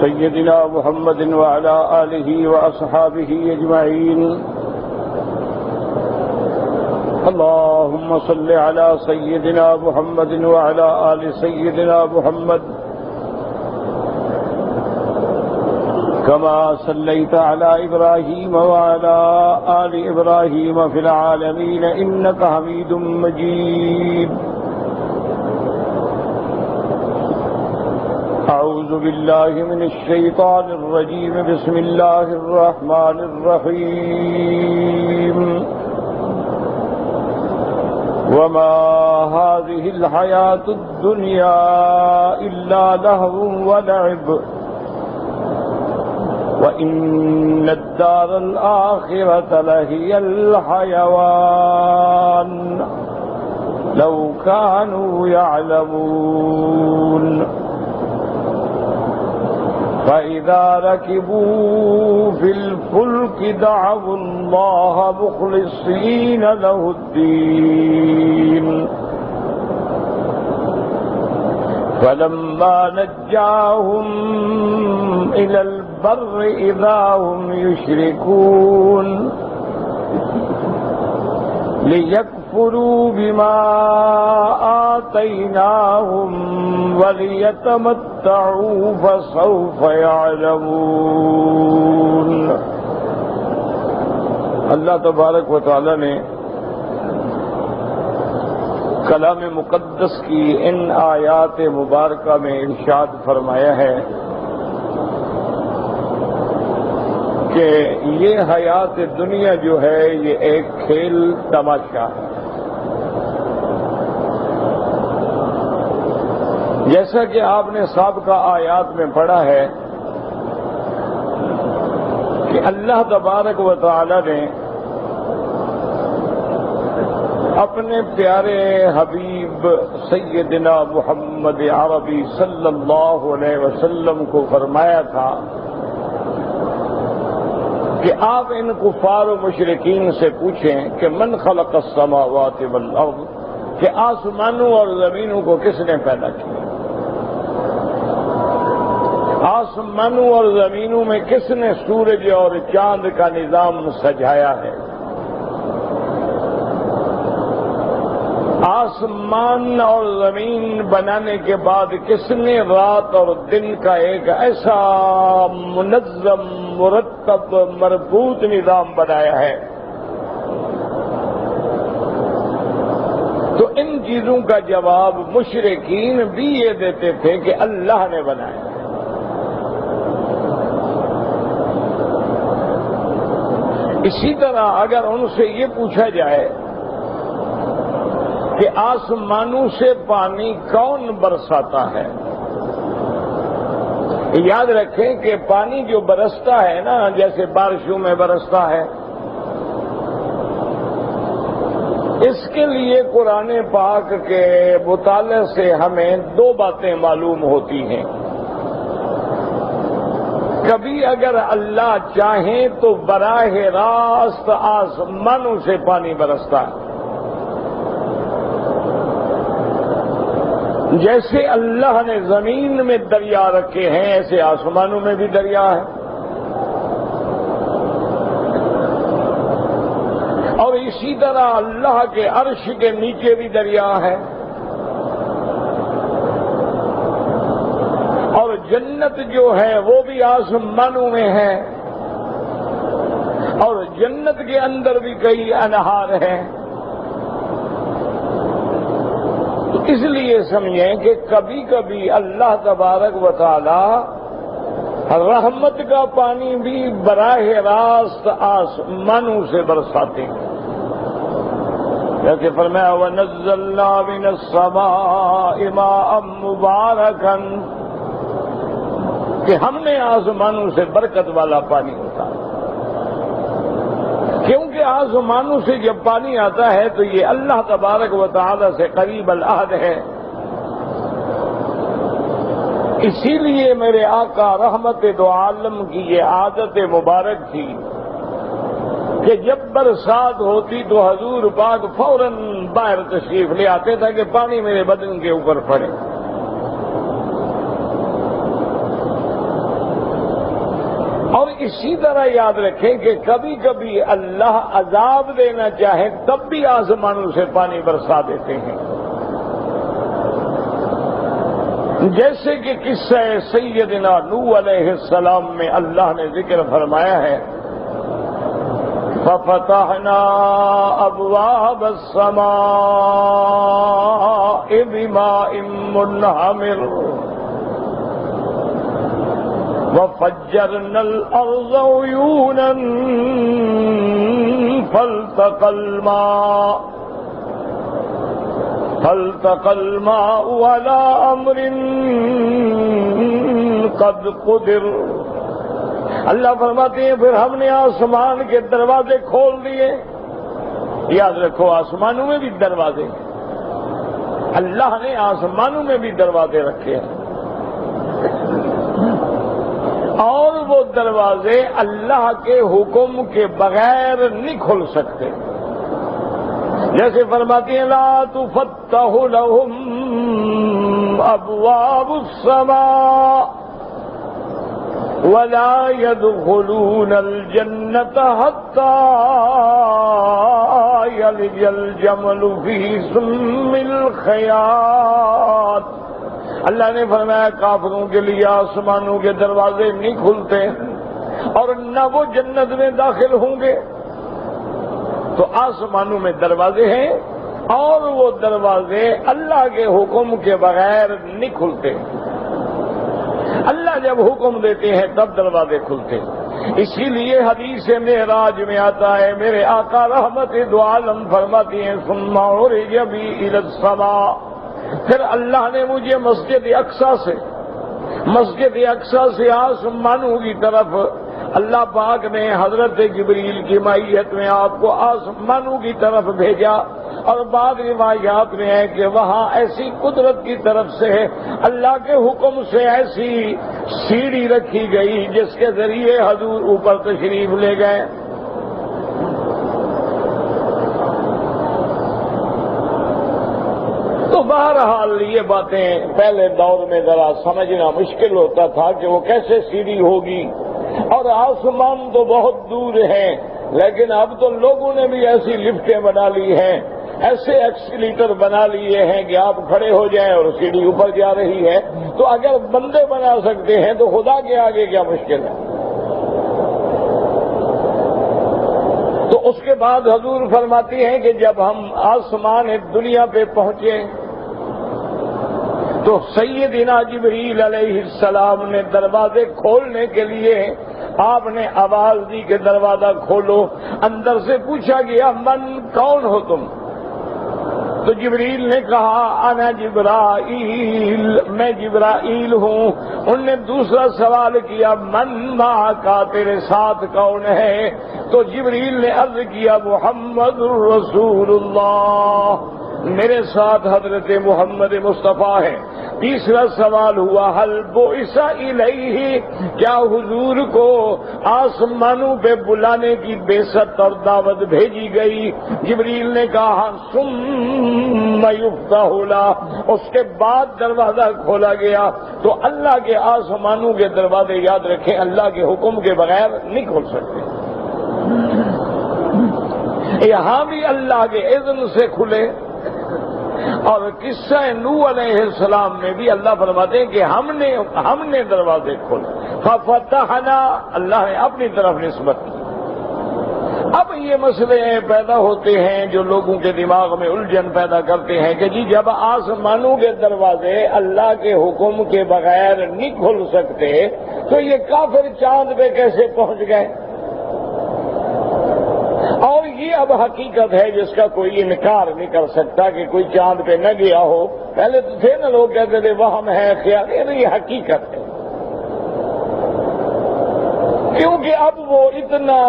سيدنا محمد وعلى آله وأصحابه أجمعين. اللهم صل على سيدنا محمد وعلى آل سيدنا محمد كما صليت على إبراهيم وعلى آل إبراهيم في العالمين إنك حميد مجيد. أعوذ بالله من الشيطان الرجيم. بسم الله الرحمن الرحيم. وما هذه الحياة الدنيا إلا لهو ولعب وإن الدار الآخرة لهي الحيوان لو كانوا يعلمون. فإذا ركبوا في الفلك دعوا الله مخلصين له الدين فلما نجاهم إلى البر إذا هم يشركون ليكفروا بما آتيناهم وليتمتعوا فسوف يعلمون. اللہ تبارک و تعالی نے کلام مقدس کی ان آیات مبارکہ میں ارشاد فرمایا ہے کہ یہ حیات دنیا جو ہے یہ ایک کھیل تماشا ہے. جیسا کہ آپ نے سابقہ آیات میں پڑھا ہے کہ اللہ تبارک و تعالی نے اپنے پیارے حبیب سیدنا محمد عربی صلی اللہ علیہ وسلم کو فرمایا تھا کہ آپ ان کفار و مشرکین سے پوچھیں کہ من خلق السماوات والارض، کہ آسمانوں اور زمینوں کو کس نے پیدا کیا؟ آسمانوں اور زمینوں میں کس نے سورج اور چاند کا نظام سجایا ہے؟ آسمان اور زمین بنانے کے بعد کس نے رات اور دن کا ایک ایسا منظم مرتب مربوط نظام بنایا ہے؟ تو ان چیزوں کا جواب مشرکین بھی یہ دیتے تھے کہ اللہ نے بنایا. اسی طرح اگر ان سے یہ پوچھا جائے کہ آسمانوں سے پانی کون برساتا ہے، یاد رکھیں کہ پانی جو برستا ہے نا، جیسے بارشوں میں برستا ہے، اس کے لیے قرآن پاک کے مطالعے سے ہمیں دو باتیں معلوم ہوتی ہیں. کبھی اگر اللہ چاہیں تو براہ راست آسمانوں سے پانی برستا ہے، جیسے اللہ نے زمین میں دریا رکھے ہیں ایسے آسمانوں میں بھی دریا ہے. اور اسی طرح اللہ کے عرش کے نیچے بھی دریا ہے. اور جنت جو ہے وہ بھی آسمانوں میں ہے، اور جنت کے اندر بھی کئی انہار ہیں. اس لیے سمجھیں کہ کبھی کبھی اللہ تبارک و تعالی رحمت کا پانی بھی براہ راست آسمانوں سے برساتے ہیں. جیسے فرمایا وَنَزَّلْنَا مِنَ السَّمَاءِ مَاءً مُبَارَكًا، کہ ہم نے آسمانوں سے برکت والا پانی اتارا. کیونکہ آسمانوں سے جب پانی آتا ہے تو یہ اللہ تبارک و تعالی سے قریب العہد ہے. اسی لیے میرے آقا رحمت دو عالم کی یہ عادت مبارک تھی کہ جب برسات ہوتی تو حضور پاک فوراً باہر تشریف لے آتے تھے کہ پانی میرے بدن کے اوپر پڑے. اور اسی طرح یاد رکھیں کہ کبھی کبھی اللہ عذاب دینا چاہے تب بھی آسمانوں سے پانی برسا دیتے ہیں، جیسے کہ قصہ سیدنا نوح علیہ السلام میں اللہ نے ذکر فرمایا ہے فَفَتَحْنَا أَبْوَابَ السَّمَاءِ بِمَاءٍ مُنْهَمِرٍ وَفَجَّرْنَا الْأَرْضَ عُيُونًا فَالْتَقَى الماء على أمر قد قدر۔ اللہ فرماتے ہیں پھر ہم نے آسمان کے دروازے کھول دیے۔ یاد رکھو آسمانوں میں بھی دروازے ہیں، اللہ نے آسمانوں میں بھی دروازے رکھے ہیں، اور وہ دروازے اللہ کے حکم کے بغیر نہیں کھل سکتے۔ جیسے فرماتی ہیں لا تفتح لهم ابواب السماء ولا يدخلون الجنة حتى يلج الجمل في سم الخياط۔ اللہ نے فرمایا کافروں کے لیے آسمانوں کے دروازے نہیں کھلتے اور نہ وہ جنت میں داخل ہوں گے۔ تو آسمانوں میں دروازے ہیں اور وہ دروازے اللہ کے حکم کے بغیر نہیں کھلتے، اللہ جب حکم دیتے ہیں تب دروازے کھلتے ہیں۔ اسی لیے حدیث معراج میں آتا ہے میرے آقا رحمت دو عالم فرماتی ہیں ثم عرج بی الی السماء، پھر اللہ نے مجھے مسجد اقصی سے آسمانوں کی طرف، اللہ پاک نے حضرت جبریل کی معیت میں آپ کو آسمانوں کی طرف بھیجا، اور بعض روایات میں ہے کہ وہاں ایسی قدرت کی طرف سے اللہ کے حکم سے ایسی سیڑھی رکھی گئی جس کے ذریعے حضور اوپر تشریف لے گئے۔ تو بہرحال یہ باتیں پہلے دور میں ذرا سمجھنا مشکل ہوتا تھا کہ وہ کیسے سیڑھی ہوگی، اور آسمان تو بہت دور ہے، لیکن اب تو لوگوں نے بھی ایسی لفٹیں بنا لی ہیں، ایسے ایکسیلیٹر بنا لیے ہیں کہ آپ کھڑے ہو جائیں اور سیڑھی اوپر جا رہی ہے۔ تو اگر بندے بنا سکتے ہیں تو خدا کے آگے کیا مشکل ہے۔ تو اس کے بعد حضور فرماتی ہیں کہ جب ہم آسمان دنیا پہ پہنچے تو سیدنا جبریل علیہ السلام نے دروازے کھولنے کے لیے آپ نے آواز دی کہ دروازہ کھولو۔ اندر سے پوچھا گیا من کون ہو تم؟ تو جبریل نے کہا انا جبرائیل، میں جبرائیل ہوں۔ ان نے دوسرا سوال کیا من معک، تیرے ساتھ کون ہے؟ تو جبریل نے عرض کیا محمد الرسول اللہ، میرے ساتھ حضرت محمد مصطفیٰ ہے۔ تیسرا سوال ہوا حل بعث الیہ، کیا حضور کو آسمانوں پہ بلانے کی بعثت اور دعوت بھیجی گئی؟ جبریل نے کہا ثم یفتح لہ، اس کے بعد دروازہ کھولا گیا۔ تو اللہ کے آسمانوں کے دروازے یاد رکھیں اللہ کے حکم کے بغیر نہیں کھول سکتے، یہاں بھی اللہ کے اذن سے کھلے۔ اور قصہ نوح علیہ السلام میں بھی اللہ فرماتے ہیں کہ ہم نے دروازے کھولے، ففتحنا، اللہ نے اپنی طرف نسبت کی۔ اب یہ مسئلے پیدا ہوتے ہیں جو لوگوں کے دماغ میں الجھن پیدا کرتے ہیں کہ جی جب آسمانوں کے دروازے اللہ کے حکم کے بغیر نہیں کھل سکتے تو یہ کافر چاند پہ کیسے پہنچ گئے؟ اور یہ اب حقیقت ہے جس کا کوئی انکار نہیں کر سکتا کہ کوئی چاند پہ نہ گیا ہو۔ پہلے تو تھے نا لوگ کہتے تھے وہم ہے، خیال ہے، یہ حقیقت ہے، کیونکہ اب وہ اتنا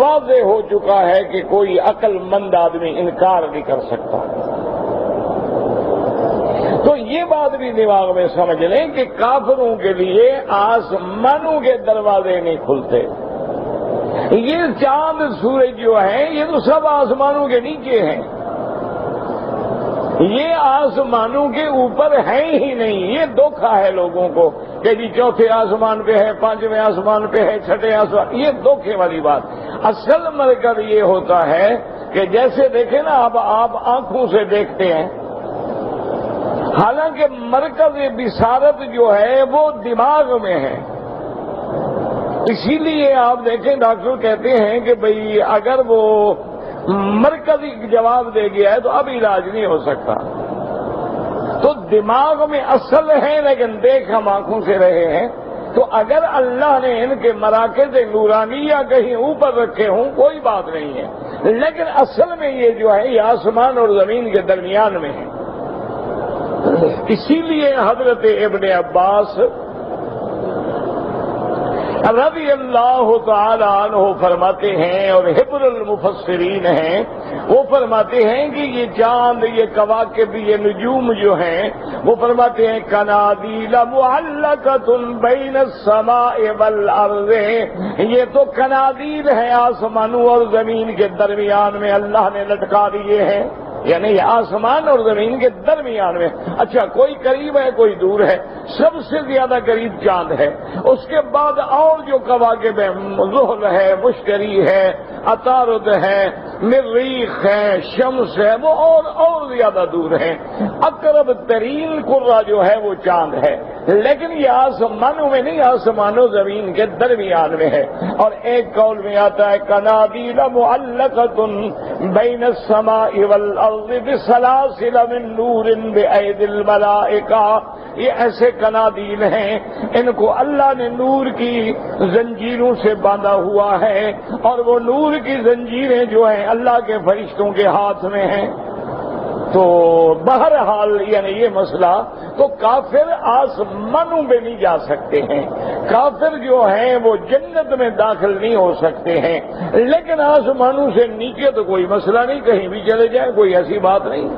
واضح ہو چکا ہے کہ کوئی عقل مند آدمی انکار نہیں کر سکتا۔ تو یہ بات بھی دماغ میں سمجھ لیں کہ کافروں کے لیے آسمانوں کے دروازے نہیں کھلتے۔ یہ چاند سورج جو ہیں یہ تو سب آسمانوں کے نیچے ہیں، یہ آسمانوں کے اوپر ہیں ہی نہیں۔ یہ دھوکہ ہے لوگوں کو کہ جی چوتھے آسمان پہ ہے، پانچویں آسمان پہ ہے، چھٹے آسمان، یہ دھوکے والی بات۔ اصل مرکز یہ ہوتا ہے کہ جیسے دیکھیں نا آپ آنکھوں سے دیکھتے ہیں، حالانکہ مرکز بصارت جو ہے وہ دماغ میں ہے۔ اسی لیے آپ دیکھیں ڈاکٹر کہتے ہیں کہ بھئی اگر وہ مرکزی جواب دے گیا ہے تو اب علاج نہیں ہو سکتا۔ تو دماغ میں اصل ہے لیکن دیکھ ہم آنکھوں سے رہے ہیں۔ تو اگر اللہ نے ان کے مراکز نورانیہ کہیں اوپر رکھے ہوں کوئی بات نہیں ہے، لیکن اصل میں یہ جو ہے یہ آسمان اور زمین کے درمیان میں ہے۔ اسی لیے حضرت ابن عباس رضی اللہ تعالی عنہ فرماتے ہیں، اور حبر المفسرین ہیں، وہ فرماتے ہیں کہ یہ چاند، یہ کواکب، یہ نجوم جو ہیں، وہ فرماتے ہیں قنادیل معلقۃ بین السماء والارض، یہ تو قنادیل ہیں آسمانوں اور زمین کے درمیان میں اللہ نے لٹکا دیے ہیں، یعنی یہ آسمان اور زمین کے درمیان میں۔ اچھا کوئی قریب ہے کوئی دور ہے، سب سے زیادہ قریب چاند ہے، اس کے بعد اور جو کواکب ہیں، زحل ہے، مشتری ہے، عطارد ہے، مریخ ہے، شمس ہے، وہ اور زیادہ دور ہیں۔ اقرب ترین قرہ جو ہے وہ چاند ہے، لیکن یہ آسمانوں میں نہیں، آسمان و زمین کے درمیان میں ہے۔ اور ایک قول میں آتا ہے قنادیل معلقۃ بین السماء والارض بسلاسل من نور بأیدی الملائکہ، یہ ایسے قنادیل ہیں ان کو اللہ نے نور کی زنجیروں سے باندھا ہوا ہے، اور وہ نور کی زنجیریں جو ہیں اللہ کے فرشتوں کے ہاتھ میں ہیں۔ تو بہرحال یعنی یہ مسئلہ، تو کافر آسمانوں میں نہیں جا سکتے ہیں، کافر جو ہیں وہ جنت میں داخل نہیں ہو سکتے ہیں، لیکن آسمانوں سے نیچے تو کوئی مسئلہ نہیں، کہیں بھی چلے جائیں کوئی ایسی بات نہیں۔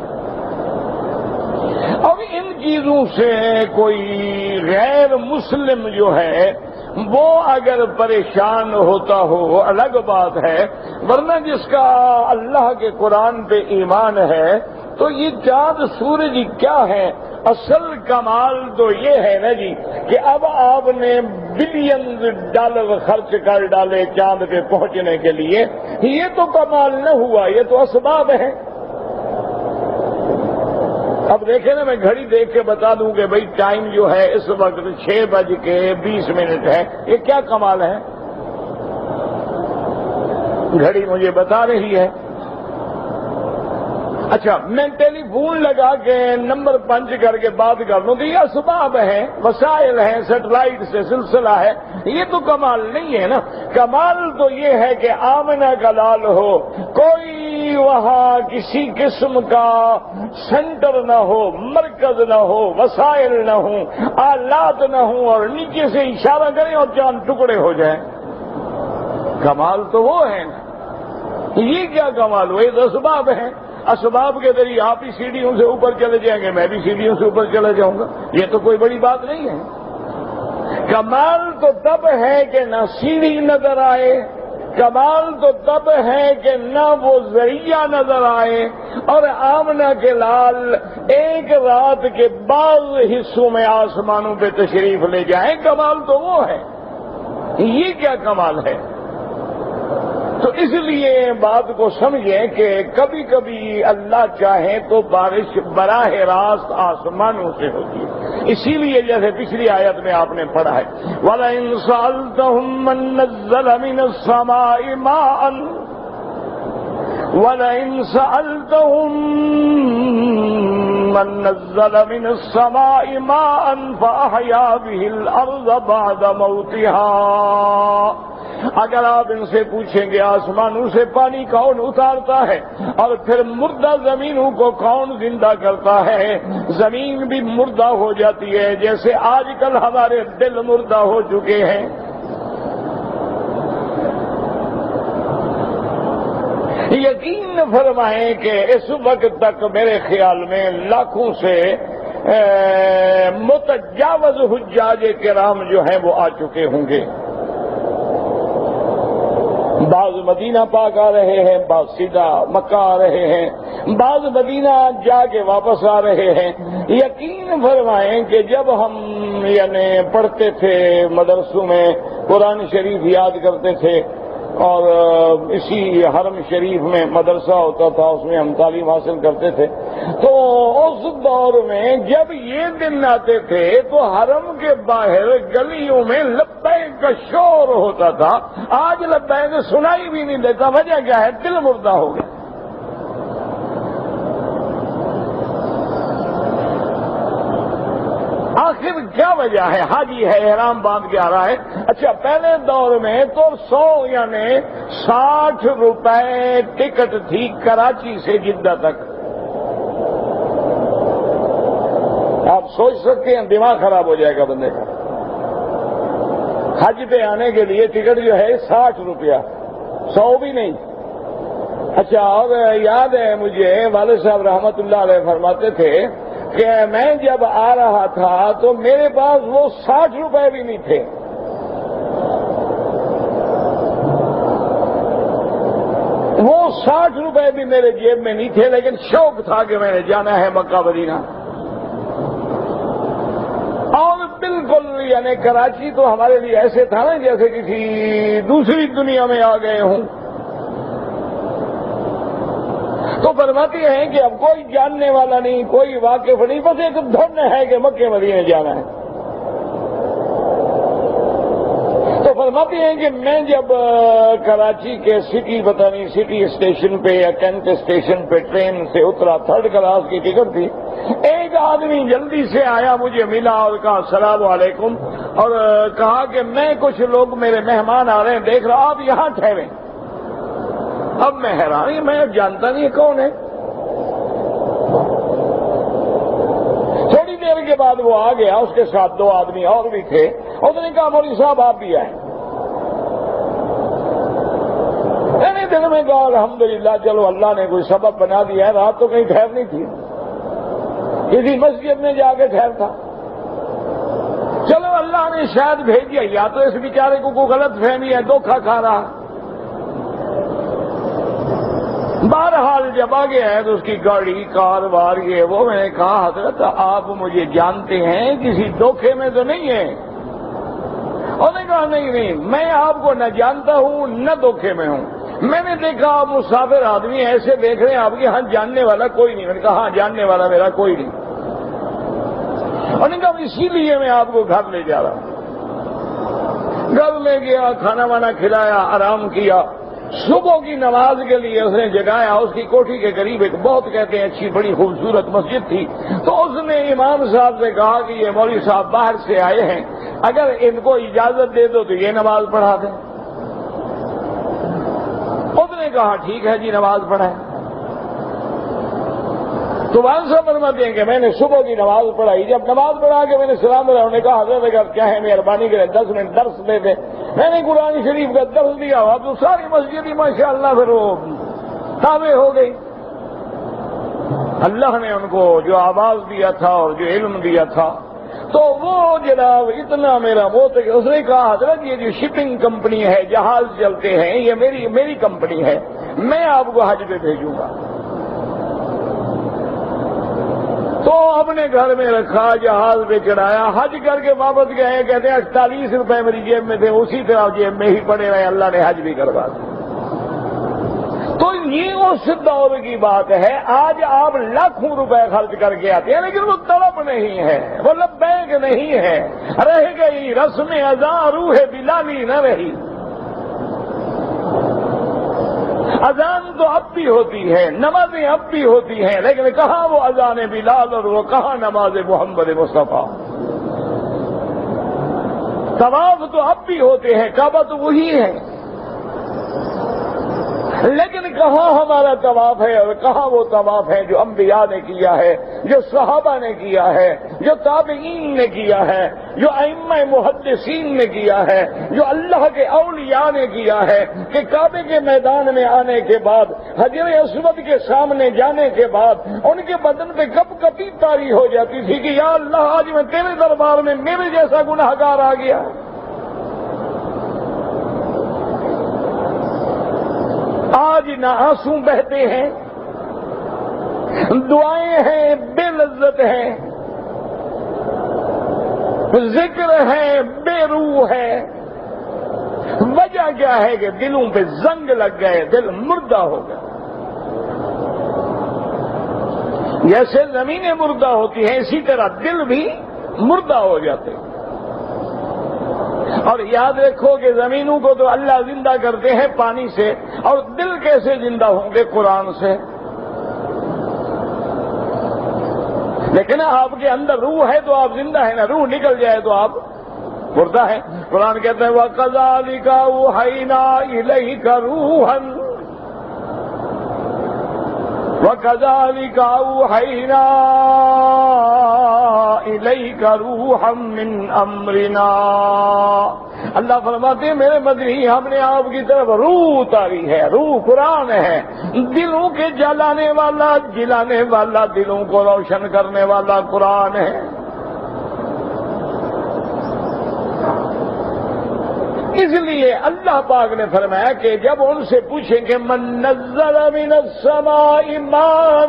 اب ان چیزوں سے کوئی غیر مسلم جو ہے وہ اگر پریشان ہوتا ہو وہ الگ بات ہے، ورنہ جس کا اللہ کے قرآن پہ ایمان ہے تو یہ چاند سورج کیا ہے؟ اصل کمال تو یہ ہے نا جی کہ اب آپ نے بلینز ڈالر خرچ کر ڈالے چاند پہ پہنچنے کے لیے، یہ تو کمال نہ ہوا، یہ تو اسباب ہے۔ اب دیکھیں نا، میں گھڑی دیکھ کے بتا دوں کہ بھئی ٹائم جو ہے اس وقت 6:20 ہے، یہ کیا کمال ہے؟ گھڑی مجھے بتا رہی ہے۔ اچھا میں ٹیلی فون لگا کے نمبر پنچ کر کے بات کر لوں کہ یہ اسباب ہیں، وسائل ہیں، سیٹلائٹ سے سلسلہ ہے، یہ تو کمال نہیں ہے نا۔ کمال تو یہ ہے کہ آمنہ کا لال ہو، کوئی وہاں کسی قسم کا سینٹر نہ ہو، مرکز نہ ہو، وسائل نہ ہوں، آلات نہ ہوں، اور نیچے سے اشارہ کریں اور چاند ٹکڑے ہو جائیں۔ کمال تو وہ ہے نا۔ یہ کیا کمال ہوئے؟ یہ اسباب ہیں، اسباب کے ذریعے آپ ہی سیڑھیوں سے اوپر چلے جائیں گے، میں بھی سیڑھیوں سے اوپر چلا جاؤں گا، یہ تو کوئی بڑی بات نہیں ہے۔ کمال تو تب ہے کہ نہ سیڑھی نظر آئے، کمال تو تب ہے کہ نہ وہ ذریعہ نظر آئے، اور آمنہ کے لال ایک رات کے بعض حصوں میں آسمانوں پہ تشریف لے جائیں، کمال تو وہ ہے۔ یہ کیا کمال ہے؟ تو اس لیے بات کو سمجھیں کہ کبھی کبھی اللہ چاہے تو بارش براہ راست آسمانوں سے ہوتی ہے۔ اسی لیے جیسے پچھلی آیت میں آپ نے پڑھا ہے وَلَئِن سَأَلْتَهُم مَّن نَّزَّلَ مِنَ السَّمَاءِ مَاءً وَلَئِن سَأَلْتَهُم مَّن نَّزَّلَ مِنَ السَّمَاءِ مَاءً فَأَحْيَا بِهِ الْأَرْضَ بَعْدَ مَوْتِهَا، اگر آپ ان سے پوچھیں گے آسمانوں سے پانی کون اتارتا ہے اور پھر مردہ زمینوں کو کون زندہ کرتا ہے، زمین بھی مردہ ہو جاتی ہے جیسے آج کل ہمارے دل مردہ ہو چکے ہیں۔ یقین فرمائیں کہ اس وقت تک میرے خیال میں لاکھوں سے متجاوز حجاج کرام جو ہیں وہ آ چکے ہوں گے۔ بعض مدینہ پاک آ رہے ہیں، بعض سیدھا مکہ آ رہے ہیں، بعض مدینہ جا کے واپس آ رہے ہیں. یقین فرمائیں کہ جب ہم یعنی پڑھتے تھے مدرسوں میں قرآن شریف یاد کرتے تھے اور اسی حرم شریف میں مدرسہ ہوتا تھا, اس میں ہم تعلیم حاصل کرتے تھے, تو اس دور میں جب یہ دن آتے تھے تو حرم کے باہر گلیوں میں لبیک کا شور ہوتا تھا. آج لبیک سنائی بھی نہیں دیتا. وجہ کیا ہے؟ دل مردہ ہو گیا. آخر کیا وجہ ہے؟ حاجی ہے, احرام باندھ کے آ رہا ہے. اچھا, پہلے دور میں تو 100 یعنی 60 روپے ٹکٹ تھی کراچی سے جدہ تک. آپ سوچ سکتے ہیں, دماغ خراب ہو جائے گا بندے کا. حج پہ آنے کے لیے ٹکٹ جو ہے 60 روپیہ, 100 بھی نہیں. اچھا, اور یاد ہے مجھے والد صاحب رحمت اللہ علیہ فرماتے تھے کہ میں جب آ رہا تھا تو میرے پاس وہ 60 روپے بھی نہیں تھے. وہ 60 روپے بھی میرے جیب میں نہیں تھے, لیکن شوق تھا کہ میں نے جانا ہے مکہ مدینہ. اور بالکل یعنی کراچی تو ہمارے لیے ایسے تھا نا جیسے کسی دوسری دنیا میں آ گئے ہوں. تو فرماتی ہیں کہ اب کوئی جاننے والا نہیں, کوئی واقف نہیں, بس ایک دھن ہے کہ مکے مدینے جانا ہے. تو فرماتی ہیں کہ میں جب کراچی کے سٹی پتہ نہیں سٹی اسٹیشن پہ یا کینٹ اسٹیشن پہ ٹرین سے اترا, 3rd کلاس کی ٹکٹ تھی. ایک آدمی جلدی سے آیا, مجھے ملا اور کہا السلام علیکم, اور کہا کہ میں کچھ لوگ میرے مہمان آ رہے ہیں, دیکھ رہا آپ یہاں ٹھہرے. اب میں حیران, میں جانتا نہیں کون ہے. تھوڑی دیر کے بعد وہ آ گیا, اس کے ساتھ 2 آدمی اور بھی تھے. اس نے کہا مولوی صاحب آپ بھی آئے. میں نے دل میں کہا الحمدللہ, چلو اللہ نے کوئی سبب بنا دیا ہے. رات تو کہیں ٹھہرنی تھی, کسی مسجد میں جا کے ٹھہرتا. چلو اللہ نے شاید بھیج دیا, یا تو اس بیچارے کو کوئی غلط فہمی ہے, دھوکہ کھا رہا. بہرحال جب آ گیا ہے تو اس کی گاڑی کار وار یہ وہ, میں نے کہا حضرت آپ مجھے جانتے ہیں, کسی دھوکے میں تو نہیں ہے؟ انہوں نے کہا نہیں, میں آپ کو نہ جانتا ہوں نہ دھوکے میں ہوں. میں نے دیکھا آپ مسافر آدمی ایسے دیکھ رہے ہیں, آپ کے ہاں جاننے والا کوئی نہیں. میں نے کہا ہاں جاننے والا میرا کوئی نہیں. انہوں نے کہا اسی لیے میں آپ کو گھر لے جا رہا ہوں. گھر لے گیا, کھانا وانا کھلایا, آرام کیا. صبح کی نماز کے لیے اس نے جگایا. اس کی کوٹھی کے قریب ایک بہت کہتے ہیں اچھی بڑی خوبصورت مسجد تھی. تو اس نے امام صاحب سے کہا کہ یہ مولوی صاحب باہر سے آئے ہیں, اگر ان کو اجازت دے دو تو یہ نماز پڑھا دیں. اس نے کہا ٹھیک ہے جی, نماز پڑھائیں. تو والد صاحب فرماتے ہیں کہ میں نے صبح کی نماز پڑھائی. جب نماز پڑھا کے میں نے سلام پڑھا, انہوں نے کہا حضرت اگر کیا ہے مہربانی کریں 10 منٹ درس دے دیں. میں نے قرآن شریف کا درس دیا. اب تو ساری مسجد ہی ماشاءاللہ پھر وہ تابع ہو گئی. اللہ نے ان کو جو آواز دیا تھا اور جو علم دیا تھا, تو وہ جناب اتنا میرا وہ تھا کہ اس نے کہا حضرت یہ جو شپنگ کمپنی ہے, جہاز چلتے ہیں, یہ میری کمپنی ہے, میں آپ کو حج پہ بھیجوں گا. تو اپنے گھر میں رکھا, جہاز پہ چڑھایا, حج کر کے واپس گئے. کہتے ہیں 48 روپے میری جیب میں تھے, اسی طرح جیب میں ہی پڑے رہے. اللہ نے حج بھی کروا دیا. تو یہ اس دور کی بات ہے. آج آپ لاکھوں روپے خرچ کر کے آتے ہیں, لیکن وہ طلب نہیں ہے, وہ لبیک نہیں ہے. رہ گئی رسم اذاں, روح بلالی نہ رہی. اذان تو اب بھی ہوتی ہے, نمازیں اب بھی ہوتی ہیں, لیکن کہاں وہ اذان بلال اور وہ کہاں نماز محمد مصطفیٰ. طواف تو اب بھی ہوتے ہیں, کعبہ تو وہی ہے, لیکن کہاں ہمارا طواف ہے اور کہاں وہ طواف ہے جو انبیاء نے کیا ہے, جو صحابہ نے کیا ہے, جو تابعین نے کیا ہے, جو ائمہ محدثین نے کیا ہے, جو اللہ کے اولیاء نے کیا ہے, کہ کعبے کے میدان میں آنے کے بعد, حجر اسود کے سامنے جانے کے بعد ان کے بدن پہ کب کبھی طاری ہو جاتی تھی کہ یا اللہ آج میں تیرے دربار میں میرے جیسا گناہگار آ گیا. آج نہ آنسو بہتے ہیں, دعائیں ہیں بے لذت ہیں، ذکر ہے بے روح ہے۔ وجہ کیا ہے کہ دلوں پہ زنگ لگ گئے، دل مردہ ہو گئے۔ جیسے زمینیں مردہ ہوتی ہیں اسی طرح دل بھی مردہ ہو جاتے ہیں۔ اور یاد رکھو کہ زمینوں کو تو اللہ زندہ کرتے ہیں پانی سے، اور دل کیسے زندہ ہوں گے؟ قرآن سے۔ لیکن آپ کے اندر روح ہے تو آپ زندہ ہیں نا، روح نکل جائے تو آپ مردہ ہے۔ قرآن کہتے ہیں وَكَذَلِكَ أَوْحَيْنَا إِلَيْكَ رُوحًا وَكَذَلِكَ أَوْحَيْنَا إِلَيْكَ رُوحًا مِّنْ أَمْرِنَا۔ اللہ فرماتے ہیں میرے مدنی ہم نے آپ کی طرف روح اتاری ہے۔ روح قرآن ہے، دلوں کے جلانے والا، جلانے والا، دلوں کو روشن کرنے والا قرآن ہے۔ اس لیے اللہ پاک نے فرمایا کہ جب ان سے پوچھیں کہ من نزل من السماء ماء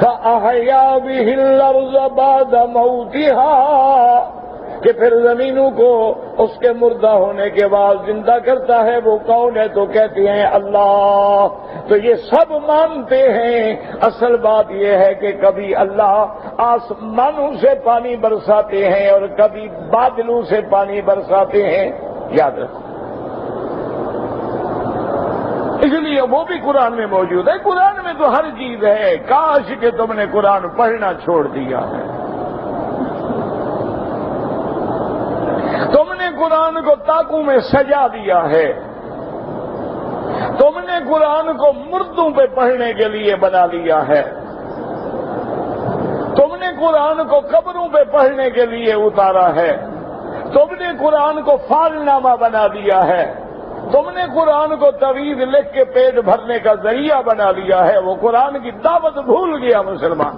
فأحیا به الارض بعد موتها، کہ پھر زمینوں کو اس کے مردہ ہونے کے بعد زندہ کرتا ہے، وہ کون ہے؟ تو کہتے ہیں اللہ۔ تو یہ سب مانتے ہیں، اصل بات یہ ہے کہ کبھی اللہ آسمانوں سے پانی برساتے ہیں اور کبھی بادلوں سے پانی برساتے ہیں، یاد رکھو۔ اس لیے وہ بھی قرآن میں موجود ہے۔ قرآن میں تو ہر چیز ہے، کاش کہ تم نے قرآن پڑھنا چھوڑ دیا ہے۔ تم نے قرآن کو طاقوں میں سجا دیا ہے، تم نے قرآن کو مردوں پہ پڑھنے کے لیے بنا لیا ہے، تم نے قرآن کو قبروں پہ پڑھنے کے لیے اتارا ہے، تم نے قرآن کو فال نامہ بنا دیا ہے، تم نے قرآن کو طویل لکھ کے پیٹ بھرنے کا ذریعہ بنا لیا ہے۔ وہ قرآن کی دعوت بھول گیا مسلمان۔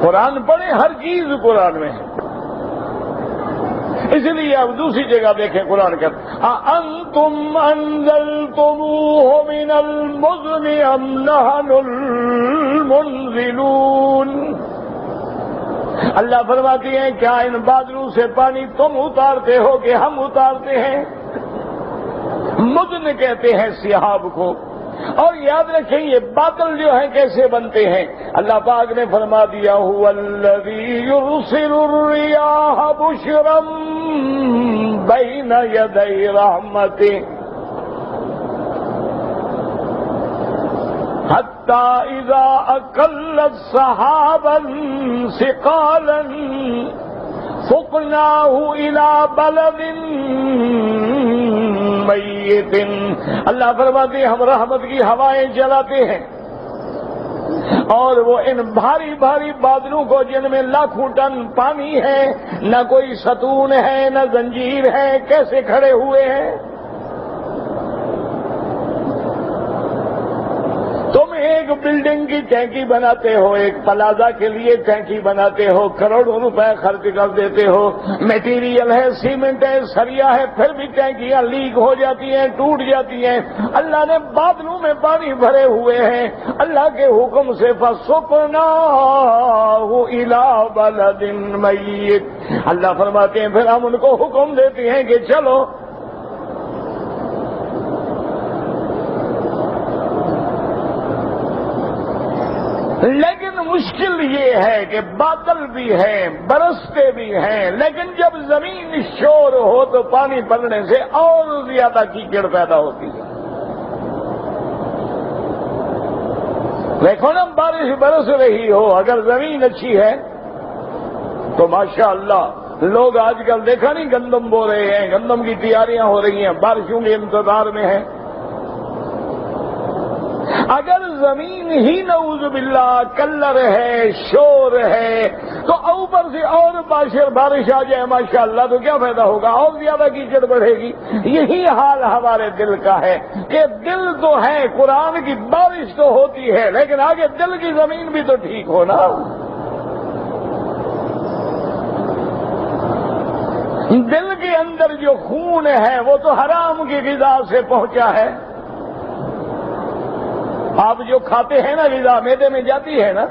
قرآن پڑھیں، ہر چیز قرآن میں ہے۔ اس لیے اب دوسری جگہ دیکھیں قرآن کا أَأَنْتُمْ أَنزَلْتُمُوهُ مِنَ الْمُزْنِ أَمْ نَحْنُ الْمُنزِلُونَ۔ اللہ فرماتی ہیں کیا ان بادلوں سے پانی تم اتارتے ہو کہ ہم اتارتے ہیں؟ مزن کہتے ہیں سحاب کو۔ اور یاد رکھیں یہ بادل جو ہیں کیسے بنتے ہیں؟ اللہ پاک نے فرما دیا هو الذی یرسل الرياح بشرا بین یدی رحمته حتی اذا اقلت سحابا ثقالا سقناه الى بلد میت۔ اللہ فرماتے ہیں ہم رحمت کی ہوائیں چلاتے ہیں اور وہ ان بھاری بھاری بادلوں کو جن میں لاکھوں ٹن پانی ہے، نہ کوئی ستون ہے نہ زنجیر ہے، کیسے کھڑے ہوئے ہیں؟ تم ایک بلڈنگ کی ٹینکی بناتے ہو، ایک پلازا کے لیے ٹینکی بناتے ہو، کروڑوں روپے خرچ کر دیتے ہو، میٹیریل ہے، سیمنٹ ہے، سریا ہے، پھر بھی ٹینکیاں لیک ہو جاتی ہیں، ٹوٹ جاتی ہیں۔ اللہ نے بادلوں میں پانی بھرے ہوئے ہیں، اللہ کے حکم سے فَسُقْنَاهُ إِلَىٰ بَلَدٍ مَّيِّتٍ۔ اللہ فرماتے ہیں پھر ہم ان کو حکم دیتے ہیں کہ چلو لیکن مشکل یہ ہے کہ بادل بھی ہیں، برستے بھی ہیں، لیکن جب زمین شور ہو تو پانی پڑنے سے اور زیادہ کیچڑ پیدا ہوتی ہے۔ دیکھو نا بارش برس رہی ہو، اگر زمین اچھی ہے تو ماشاءاللہ لوگ آج کل دیکھا نہیں گندم بو رہے ہیں، گندم کی تیاریاں ہو رہی ہیں، بارشوں کے انتظار میں ہیں۔ اگر زمین ہی نعوذ باللہ کلر ہے، شور ہے، تو اوپر سے اور بارش آ جائے ماشاءاللہ تو کیا فائدہ ہوگا؟ اور زیادہ کیچڑ بڑھے گی۔ یہی حال ہمارے دل کا ہے کہ دل تو ہے، قرآن کی بارش تو ہوتی ہے، لیکن آگے دل کی زمین بھی تو ٹھیک ہو نا۔ دل کے اندر جو خون ہے وہ تو حرام کی غذا سے پہنچا ہے. آپ جو کھاتے ہیں نا غذا معدے میں جاتی ہے نا،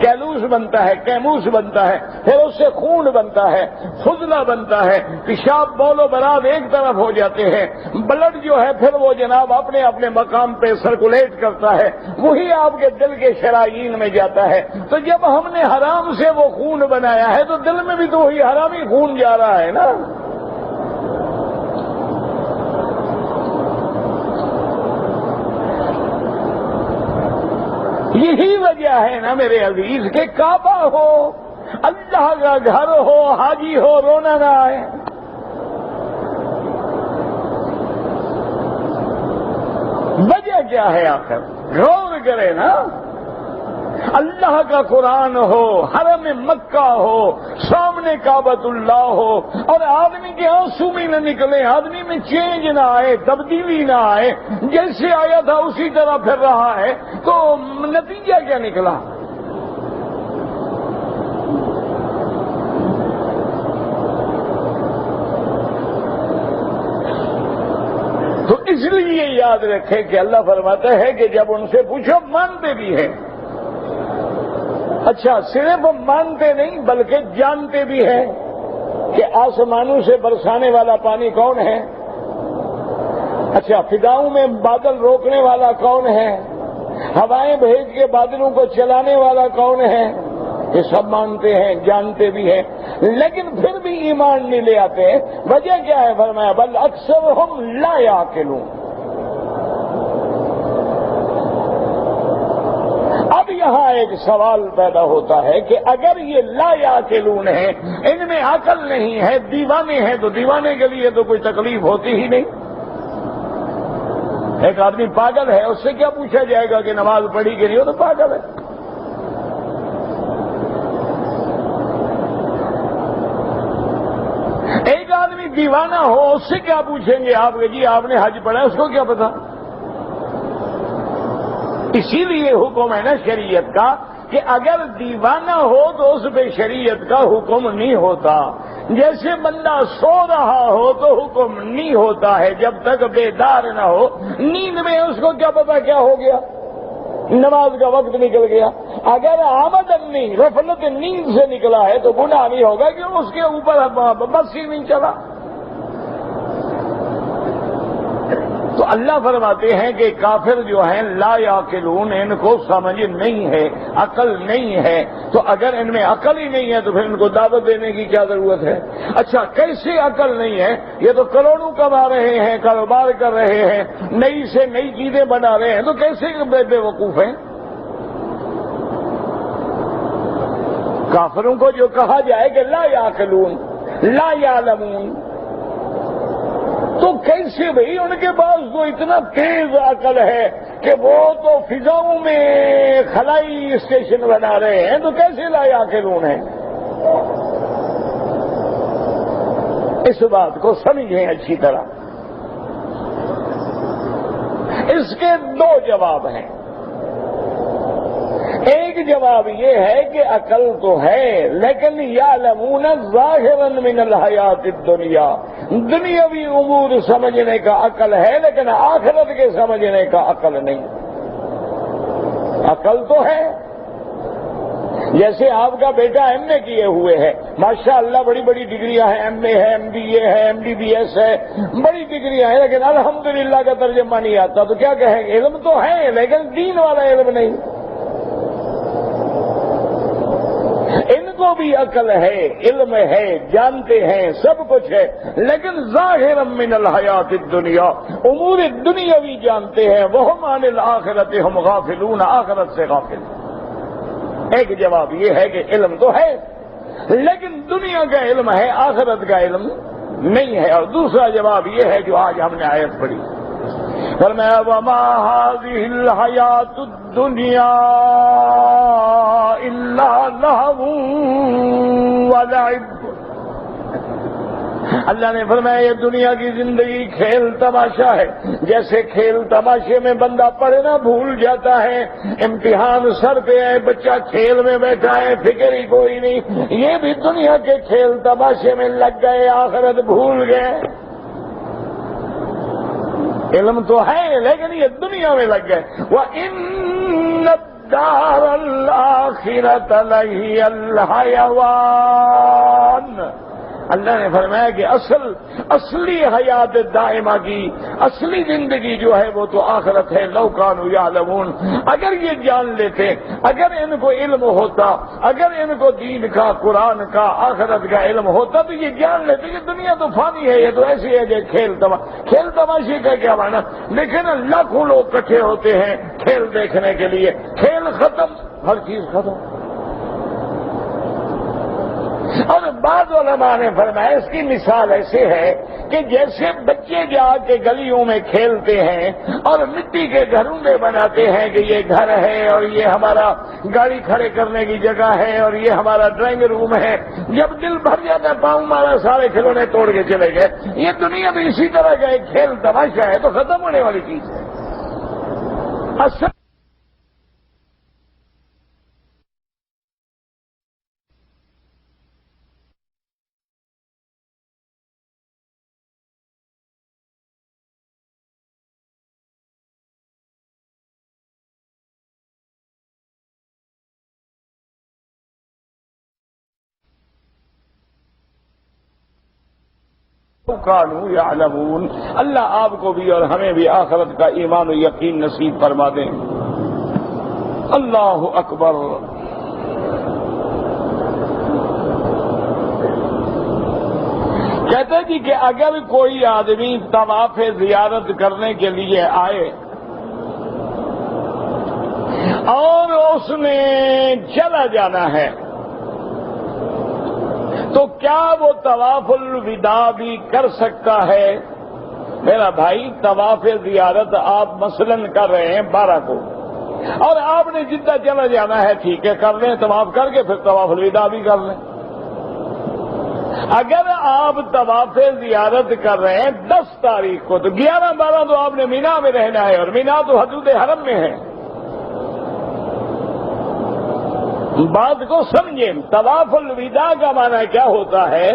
کیلوس بنتا ہے، کیموس بنتا ہے، پھر اس سے خون بنتا ہے، فضلہ بنتا ہے، پیشاب بول و براد ایک طرف ہو جاتے ہیں، بلڈ جو ہے پھر وہ جناب اپنے اپنے مقام پہ سرکولیٹ کرتا ہے، وہی آپ کے دل کے شرائین میں جاتا ہے. تو جب ہم نے حرام سے وہ خون بنایا ہے تو دل میں بھی تو وہی حرامی خون جا رہا ہے نا. یہی وجہ ہے نا میرے عزیز کہ کعبہ ہو، اللہ کا گھر ہو، حاجی ہو، رونا نہ آئے. وجہ کیا ہے آخر؟ غور کرے نا. اللہ کا قرآن ہو، حرم مکہ ہو، سامنے کعبۃ اللہ ہو، اور آدمی کے آنسو بھی نہ نکلے، آدمی میں چینج نہ آئے، تبدیلی نہ آئے، جیسے آیا تھا اسی طرح پھر رہا ہے، تو نتیجہ کیا نکلا؟ تو اس لیے یاد رکھے کہ اللہ فرماتا ہے کہ جب ان سے پوچھو مانتے بھی ہیں. اچھا، صرف مانتے نہیں بلکہ جانتے بھی ہیں کہ آسمانوں سے برسانے والا پانی کون ہے. اچھا، فضاؤں میں بادل روکنے والا کون ہے، ہوائیں بھیج کے بادلوں کو چلانے والا کون ہے، یہ سب مانتے ہیں، جانتے بھی ہیں، لیکن پھر بھی ایمان نہیں لے آتے. وجہ کیا ہے؟ فرمایا بل اکثرہم لا یعقلون. اب یہاں ایک سوال پیدا ہوتا ہے کہ اگر یہ لا یعقلون ہیں، ان میں عقل نہیں ہے، دیوانے ہیں، تو دیوانے کے لیے تو کوئی تکلیف ہوتی ہی نہیں. ایک آدمی پاگل ہے، اس سے کیا پوچھا جائے گا کہ نماز پڑھی کہ نہیں؟ ہو تو پاگل ہے. ایک آدمی دیوانہ ہو، اس سے کیا پوچھیں گے آپ کہ جی آپ نے حج پڑھا، اس کو کیا پتا؟ اسی لیے حکم ہے نا شریعت کا کہ اگر دیوانہ ہو تو اس پہ شریعت کا حکم نہیں ہوتا. جیسے بندہ سو رہا ہو تو حکم نہیں ہوتا ہے جب تک بیدار نہ ہو. نیند میں اس کو کیا پتا کیا ہو گیا، نماز کا وقت نکل گیا. اگر آمدن نہیں، غفلت نیند سے نکلا ہے تو گناہ نہیں ہوگا کہ اس کے اوپر بس ہی نہیں چلا. تو اللہ فرماتے ہیں کہ کافر جو ہیں لا یعقلون، ان کو سمجھ نہیں ہے، عقل نہیں ہے. تو اگر ان میں عقل ہی نہیں ہے تو پھر ان کو دعوت دینے کی کیا ضرورت ہے؟ اچھا، کیسے عقل نہیں ہے؟ یہ تو کروڑوں کما رہے ہیں، کاروبار کر رہے ہیں، نئی سے نئی چیزیں بنا رہے ہیں، تو کیسے بے وقوف ہیں؟ کافروں کو جو کہا جائے کہ لا یعقلون، لا یعلمون، تو کیسے بھئی ان کے پاس تو اتنا تیز عقل ہے کہ وہ تو فضاؤں میں خلائی اسٹیشن بنا رہے ہیں، تو کیسے لا یعقلون ہیں؟ اس بات کو سمجھیں اچھی طرح. اس کے دو جواب ہیں. ایک جواب یہ ہے کہ عقل تو ہے لیکن یعلمون ظاہرا من الحیات الدنیا، دنیاوی امور سمجھنے کا عقل ہے لیکن آخرت کے سمجھنے کا عقل نہیں. عقل تو ہے، جیسے آپ کا بیٹا ایم اے کیے ہوئے ہے، ماشاءاللہ بڑی بڑی ڈگریاں ہیں، ایم اے ہے، ایم بی اے ہے، ایم بی بی ایس ہے، بڑی ڈگریاں ہیں، لیکن الحمدللہ کا ترجمہ نہیں آتا. تو کیا کہیں گے؟ علم تو ہے لیکن دین والا علم نہیں. ان کو بھی عقل ہے، علم ہے، جانتے ہیں، سب کچھ ہے، لیکن ظاہرا من الحیات الدنیا، امور دنیاوی جانتے ہیں. وہم عن الآخرۃ ہم غافلون، آخرت سے غافل. ایک جواب یہ ہے کہ علم تو ہے لیکن دنیا کا علم ہے، آخرت کا علم نہیں ہے. اور دوسرا جواب یہ ہے جو آج ہم نے آیت پڑھی، فرمایا وما هذه الحیات الدنیا الا لهو ولعب. اللہ نے فرمایا یہ دنیا کی زندگی کھیل تماشا ہے، جیسے کھیل تماشے میں بندہ پڑھے نہ بھول جاتا ہے، امتحان سر پہ ہے، بچہ کھیل میں بیٹھا ہے، فکر ہی کوئی نہیں، یہ بھی دنیا کے کھیل تماشے میں لگ گئے، آخرت بھول گئے۔ علم تو ہے لیکن یہ دنیا میں لگ گئے۔ وَإِنَّ الدَّارَ الْآخِرَةَ لَهِيَ الْحَيَوَانُ، اللہ نے فرمایا کہ اصلی حیات دائمہ کی اصلی زندگی جو ہے وہ تو آخرت ہے۔ لو کانوا یعلمون، اگر یہ جان لیتے، اگر ان کو علم ہوتا، اگر ان کو دین کا، قرآن کا، آخرت کا علم ہوتا تو یہ جان لیتے کہ دنیا تو فانی ہے، یہ تو ایسی ہے کہ کھیل تماشے کا کیا معنی؟ لیکن لاکھوں لوگ اکٹھے ہوتے ہیں کھیل دیکھنے کے لیے، کھیل ختم، ہر چیز ختم۔ اور بعض علماء نے فرمایا اس کی مثال ایسے ہے کہ جیسے بچے جا کے گلیوں میں کھیلتے ہیں اور مٹی کے گھروں میں بناتے ہیں کہ یہ گھر ہے اور یہ ہمارا گاڑی کھڑے کرنے کی جگہ ہے اور یہ ہمارا ڈرائنگ روم ہے، جب دل بھر جاتا ہے پاؤں مارا سارے کھلونے توڑ کے چلے گئے۔ یہ دنیا بھی اسی طرح کا ایک کھیل تماشا ہے، تو ختم ہونے والی چیز ہے۔ اصل کانوا یعلمون، اللہ آپ کو بھی اور ہمیں بھی آخرت کا ایمان و یقین نصیب فرما دیں۔ اللہ اکبر۔ کہتے جی کہ اگر کوئی آدمی طواف زیارت کرنے کے لیے آئے اور اس نے چلا جانا ہے تو کیا وہ طواف الوداع بھی کر سکتا ہے؟ میرا بھائی طواف زیارت آپ مثلاً کر رہے ہیں 12 کو، اور آپ نے جدہ چلا جانا ہے، ٹھیک ہے کر لیں، طواف کر کے پھر طواف الوداع بھی کر لیں۔ اگر آپ طواف زیارت کر رہے ہیں 10 تاریخ کو تو 11، 12 تو آپ نے مینا میں رہنا ہے، اور مینا تو حدود حرم میں ہے۔ بات کو سمجھیں، طواف الوداع کا معنی کیا ہوتا ہے؟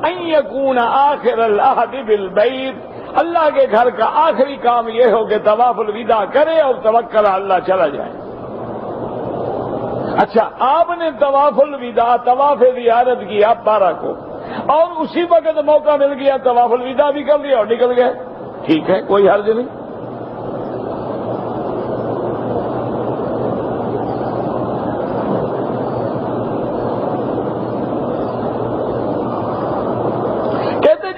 ان یکون آخر العہد بالبیت، اللہ کے گھر کا آخری کام یہ ہو کہ طواف الوداع کرے اور توکل اللہ چلا جائے۔ اچھا، آپ نے طواف الوداع، طواف زیارت کیا 12 کو، اور اسی وقت موقع مل گیا طواف الوداع بھی کر لیا اور نکل گئے، ٹھیک ہے، کوئی حرج نہیں۔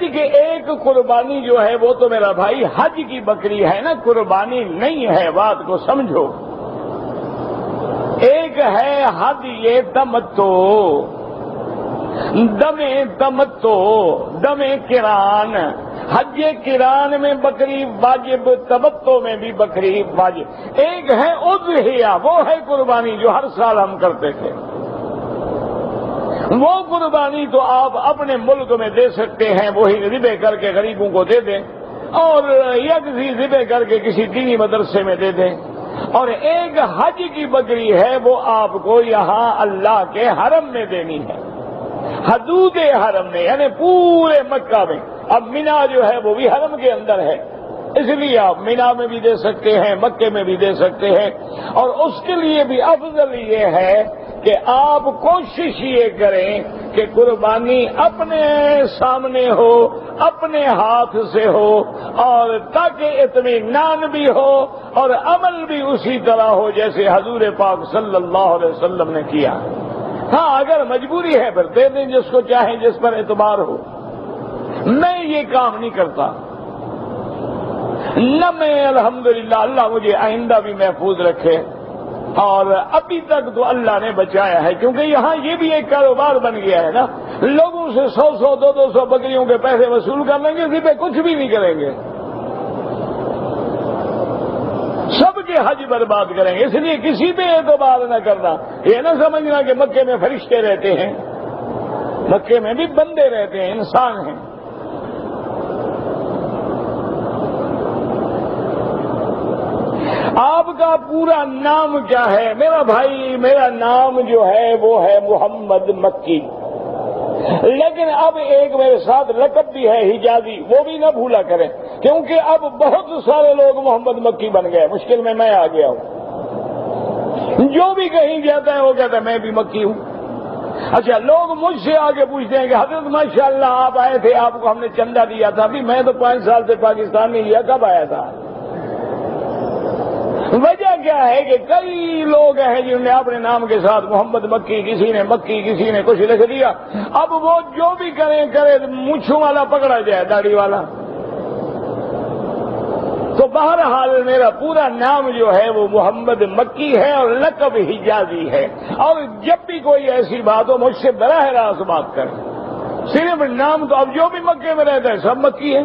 کہ ایک قربانی جو ہے وہ تو میرا بھائی حج کی بکری ہے نا، قربانی نہیں ہے، بات کو سمجھو۔ ایک ہے حج یہ تمتو، دم کران، حج کران میں بکری واجب، تمتو میں بھی بکری واجب۔ ایک ہے اضحیہ، وہ ہے قربانی جو ہر سال ہم کرتے تھے۔ وہ قربانی تو آپ اپنے ملک میں دے سکتے ہیں، وہی ذبح کر کے غریبوں کو دے دیں، اور یکسی ذبح کر کے کسی دینی مدرسے میں دے دیں۔ اور ایک حج کی بکری ہے، وہ آپ کو یہاں اللہ کے حرم میں دینی ہے، حدود حرم میں، یعنی پورے مکہ میں۔ اب مینا جو ہے وہ بھی حرم کے اندر ہے، اس لیے آپ مینا میں بھی دے سکتے ہیں، مکے میں بھی دے سکتے ہیں۔ اور اس کے لیے بھی افضل یہ ہے کہ آپ کوشش یہ کریں کہ قربانی اپنے سامنے ہو، اپنے ہاتھ سے ہو، اور تاکہ اطمینان بھی ہو اور عمل بھی اسی طرح ہو جیسے حضور پاک صلی اللہ علیہ وسلم نے کیا۔ ہاں اگر مجبوری ہے پھر دے دیں جس کو چاہیں، جس پر اعتبار ہو۔ میں یہ کام نہیں کرتا، نہ میں، الحمدللہ اللہ مجھے آئندہ بھی محفوظ رکھے، اور ابھی تک تو اللہ نے بچایا ہے، کیونکہ یہاں یہ بھی ایک کاروبار بن گیا ہے نا، لوگوں سے 100 200 بکریوں کے پیسے وصول کر لیں گے، ذبح کچھ بھی نہیں کریں گے، سب کے حج برباد کریں گے۔ اس لیے کسی پہ اعتبار نہ کرنا، یہ نہ سمجھنا کہ مکے میں فرشتے رہتے ہیں، مکے میں بھی بندے رہتے ہیں، انسان ہیں، کا پورا نام کیا ہے؟ میرا بھائی، میرا نام جو ہے وہ ہے محمد مکی، لیکن اب ایک میرے ساتھ لقب بھی ہے حجازی، وہ بھی نہ بھولا کریں، کیونکہ اب بہت سارے لوگ محمد مکی بن گئے، مشکل میں آ گیا ہوں۔ جو بھی کہیں جاتا ہے وہ کہتا ہے میں بھی مکی ہوں۔ اچھا، لوگ مجھ سے آگے پوچھتے ہیں کہ حضرت ماشاءاللہ آپ آئے تھے، آپ کو ہم نے چندہ دیا تھا، ابھی میں تو 5 سال سے پاکستان میں لیا، کب آیا تھا؟ وجہ کیا ہے کہ کئی لوگ ہیں جنہوں نے اپنے نام کے ساتھ محمد مکی، کسی نے مکی، کسی نے کچھ لکھ دیا، اب وہ جو بھی کرے مونچھوں والا پکڑا جائے داڑھی والا۔ تو بہرحال میرا پورا نام جو ہے وہ محمد مکی ہے اور لقب حجازی ہے، اور جب بھی کوئی ایسی بات ہو مجھ سے براہ راست بات کرے، صرف نام تو اب جو بھی مکے میں رہتا ہے سب مکی ہے۔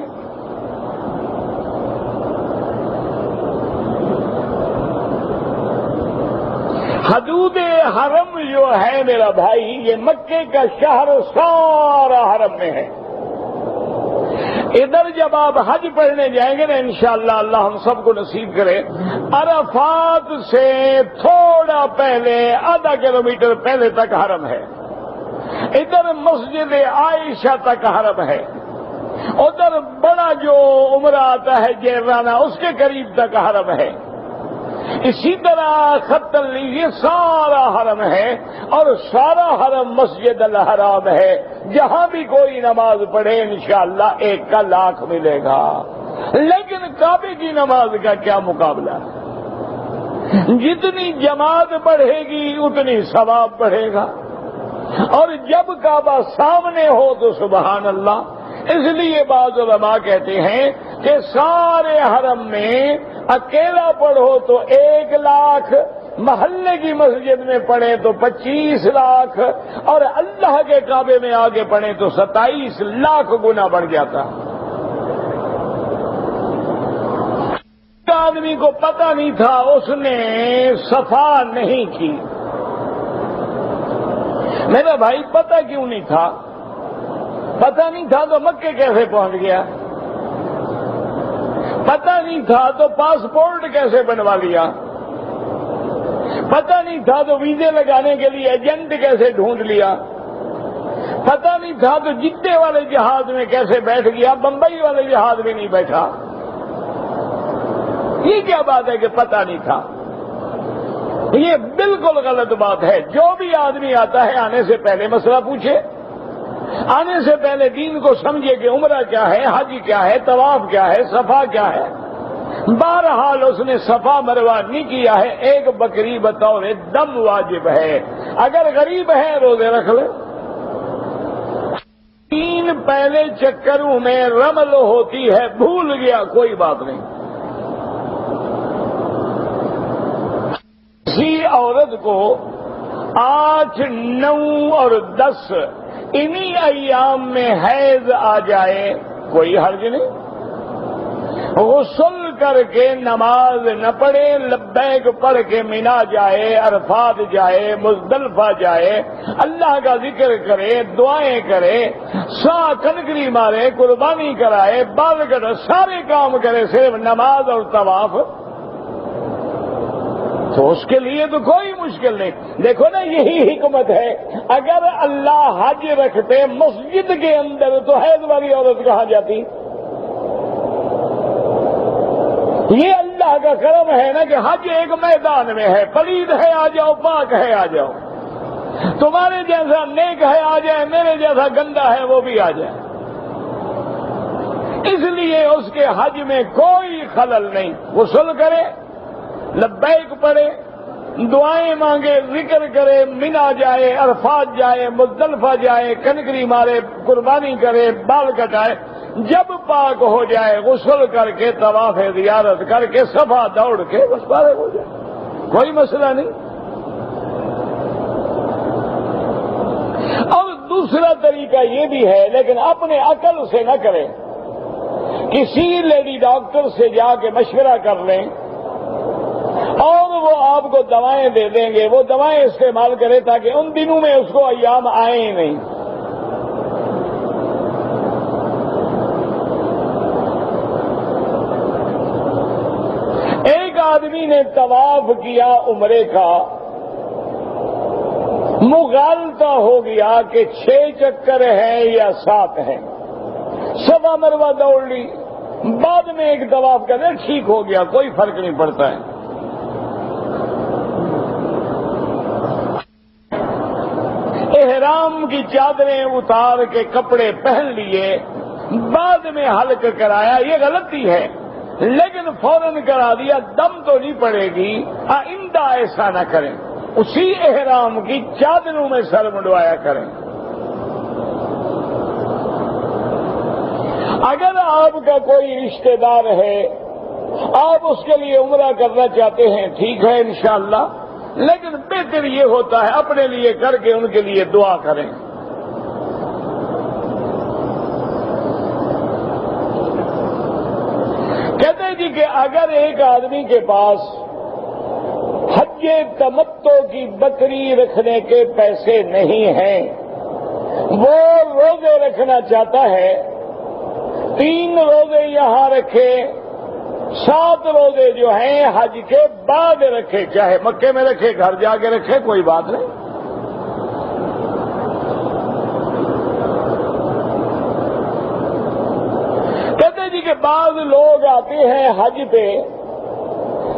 حدود حرم جو ہے میرا بھائی، یہ مکے کا شہر سارا حرم میں ہے۔ ادھر جب آپ حج پڑھنے جائیں گے نا انشاءاللہ، اللہ ہم سب کو نصیب کرے، عرفات سے تھوڑا پہلے آدھا کلومیٹر پہلے تک حرم ہے، ادھر مسجد عائشہ تک حرم ہے، ادھر بڑا جو عمرہ آتا ہے جیرانہ اس کے قریب تک حرم ہے، اسی طرح خط لیجیے سارا حرم ہے، اور سارا حرم مسجد الحرام ہے، جہاں بھی کوئی نماز پڑھے انشاءاللہ 1 کا 1,00,000 ملے گا۔ لیکن کعبے کی نماز کا کیا مقابلہ ہے؟ جتنی جماعت بڑھے گی اتنی ثواب بڑھے گا، اور جب کعبہ سامنے ہو تو سبحان اللہ۔ اس لیے بعض علماء کہتے ہیں کہ سارے حرم میں اکیلا پڑھو تو 1,00,000، محلے کی مسجد میں پڑھیں تو 25 لاکھ، اور اللہ کے کعبے میں آگے پڑھیں تو 27 لاکھ گنا بڑھ جاتا۔ ایک آدمی کو پتہ نہیں تھا، اس نے صفا نہیں کی۔ میرا بھائی پتہ کیوں نہیں تھا؟ پتہ نہیں تھا تو مکے کیسے پہنچ گیا؟ پتہ نہیں تھا تو پاسپورٹ کیسے بنوا لیا؟ پتہ نہیں تھا تو ویزے لگانے کے لیے ایجنٹ کیسے ڈھونڈ لیا؟ پتہ نہیں تھا تو جدے والے جہاز میں کیسے بیٹھ گیا، بمبئی والے جہاز میں نہیں بیٹھا؟ یہ کیا بات ہے کہ پتہ نہیں تھا؟ یہ بالکل غلط بات ہے۔ جو بھی آدمی آتا ہے آنے سے پہلے مسئلہ پوچھے، آنے سے پہلے دین کو سمجھے کہ عمرہ کیا ہے، حج کیا ہے، طواف کیا ہے، صفا کیا ہے۔ بہرحال اس نے صفا مروہ نہیں کیا ہے، ایک بکری بطور دم واجب ہے، اگر غریب ہے روزے رکھ لے۔ 3 پہلے چکروں میں رمل ہوتی ہے، بھول گیا کوئی بات نہیں۔ کسی عورت کو 8، 9 اور 10 انہی ایام میں حیض آ جائے کوئی حرج نہیں، غسل کر کے نماز نہ پڑھے، لبیک پڑھ کے مینا جائے، عرفات جائے، مزدلفہ جائے، اللہ کا ذکر کرے، دعائیں کرے، کنکری مارے، قربانی کرائے، بال کٹے، سارے کام کرے، صرف نماز اور طواف، تو اس کے لیے تو کوئی مشکل نہیں۔ دیکھو نا، یہی حکمت ہے۔ اگر اللہ حج رکھتے مسجد کے اندر تو حیض والی عورت کہاں جاتی؟ یہ اللہ کا کرم ہے نا کہ حج ایک میدان میں ہے، پلید ہے آ جاؤ، پاک ہے آ جاؤ، تمہارے جیسا نیک ہے آ جائے، میرے جیسا گندا ہے وہ بھی آ جائے۔ اس لیے اس کے حج میں کوئی خلل نہیں، غسل کرے، لبیک پڑھے، دعائیں مانگے، ذکر کرے، مینا جائے، عرفات جائے، مزدلفہ جائے، کنکری مارے، قربانی کرے، بال کٹائے، جب پاک ہو جائے غسل کر کے طواف زیارت کر کے صفا دوڑ کے بس فارغ ہو جائے، کوئی مسئلہ نہیں۔ اور دوسرا طریقہ یہ بھی ہے، لیکن اپنے عقل سے نہ کریں، کسی لیڈی ڈاکٹر سے جا کے مشورہ کر لیں اور وہ آپ کو دوائیں دے دیں گے، وہ دوائیں استعمال کرے تاکہ ان دنوں میں اس کو ایام آئیں ہی نہیں۔ ایک آدمی نے طواف کیا عمرے کا، مغالطہ ہو گیا کہ 6 چکر ہیں یا 7 ہیں، صفا مروہ دوڑ لی، بعد میں ایک طواف کرنے ٹھیک ہو گیا، کوئی فرق نہیں پڑتا ہے۔ احرام کی چادریں اتار کے کپڑے پہن لیے، بعد میں حلق کرایا، یہ غلطی ہے، لیکن فوراً کرا دیا، دم تو نہیں پڑے گی، آئندہ ایسا نہ کریں، اسی احرام کی چادروں میں سر منڈوایا کریں۔ اگر آپ کا کوئی رشتہ دار ہے، آپ اس کے لیے عمرہ کرنا چاہتے ہیں، ٹھیک ہے انشاءاللہ، لیکن بہتر یہ ہوتا ہے اپنے لیے کر کے ان کے لیے دعا کریں۔ کہتے ہیں جی کہ اگر ایک آدمی کے پاس حج تمتع کی بکری رکھنے کے پیسے نہیں ہیں، وہ روزے رکھنا چاہتا ہے، 3 روزے یہاں رکھے، 7 روزے جو ہیں حج کے بعد رکھے، چاہے مکے میں رکھے، گھر جا کے رکھے، کوئی بات نہیں۔ کہتے جی کہ بعض لوگ آتے ہیں حج پہ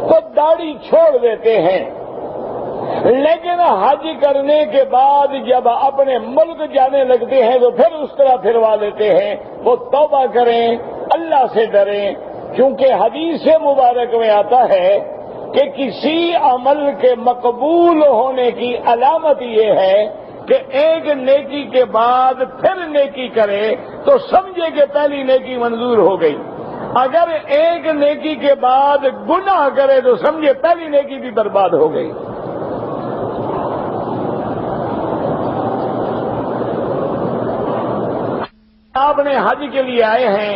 تو داڑھی چھوڑ دیتے ہیں، لیکن حج کرنے کے بعد جب اپنے ملک جانے لگتے ہیں تو پھر اس طرح پھروا لیتے ہیں۔ وہ توبہ کریں، اللہ سے ڈریں، کیونکہ حدیث مبارک میں آتا ہے کہ کسی عمل کے مقبول ہونے کی علامت یہ ہے کہ ایک نیکی کے بعد پھر نیکی کرے تو سمجھے کہ پہلی نیکی منظور ہو گئی، اگر ایک نیکی کے بعد گناہ کرے تو سمجھے پہلی نیکی بھی برباد ہو گئی۔ آپ نے حج کے لیے آئے ہیں،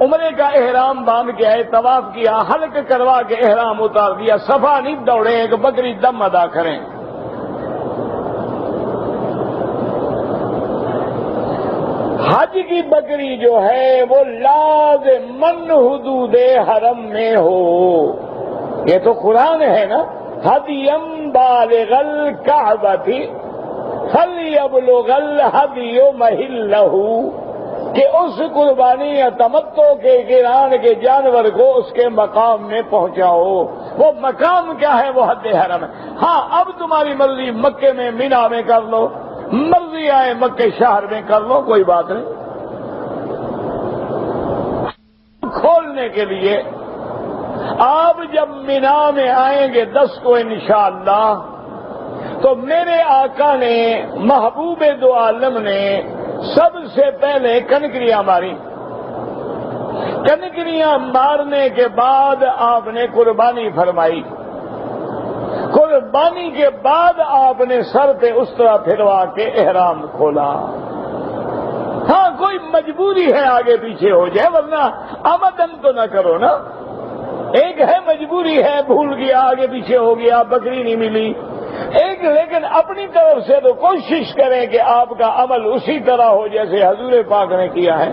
عمرے کا احرام باندھ کے آئے، طواف کیا، حلق کروا کے احرام اتار دیا، صفا نہیں دوڑے، ایک بکری دم ادا کریں۔ حج کی بکری جو ہے وہ لازماً حدود حرم میں ہو، یہ تو قرآن ہے نا، ہدیم بالغ الکعبۃ فلیبلغ الہدی محلہ، کہ اس قربانی یا تمتع کے قران کے جانور کو اس کے مقام میں پہنچاؤ۔ وہ مقام کیا ہے؟ وہ حد حرم ہے۔ ہاں اب تمہاری مرضی مکے میں مینا میں کر لو، مرضی آئے مکے شہر میں کر لو، کوئی بات نہیں۔ کھولنے کے لیے آپ جب مینا میں آئیں گے 10 کو انشاءاللہ، تو میرے آقا نے، محبوب دو عالم نے سب سے پہلے کنکریاں ماری، کنکریاں مارنے کے بعد آپ نے قربانی فرمائی، قربانی کے بعد آپ نے سر پہ اس طرح پھروا کے احرام کھولا۔ ہاں کوئی مجبوری ہے آگے پیچھے ہو جائے، ورنہ آمدن تو نہ کرو نا، ایک ہے مجبوری ہے، بھول گیا، آگے پیچھے ہو گیا، بکری نہیں ملی، ایک لیکن اپنی طرف سے تو کوشش کریں کہ آپ کا عمل اسی طرح ہو جیسے حضور پاک نے کیا ہے۔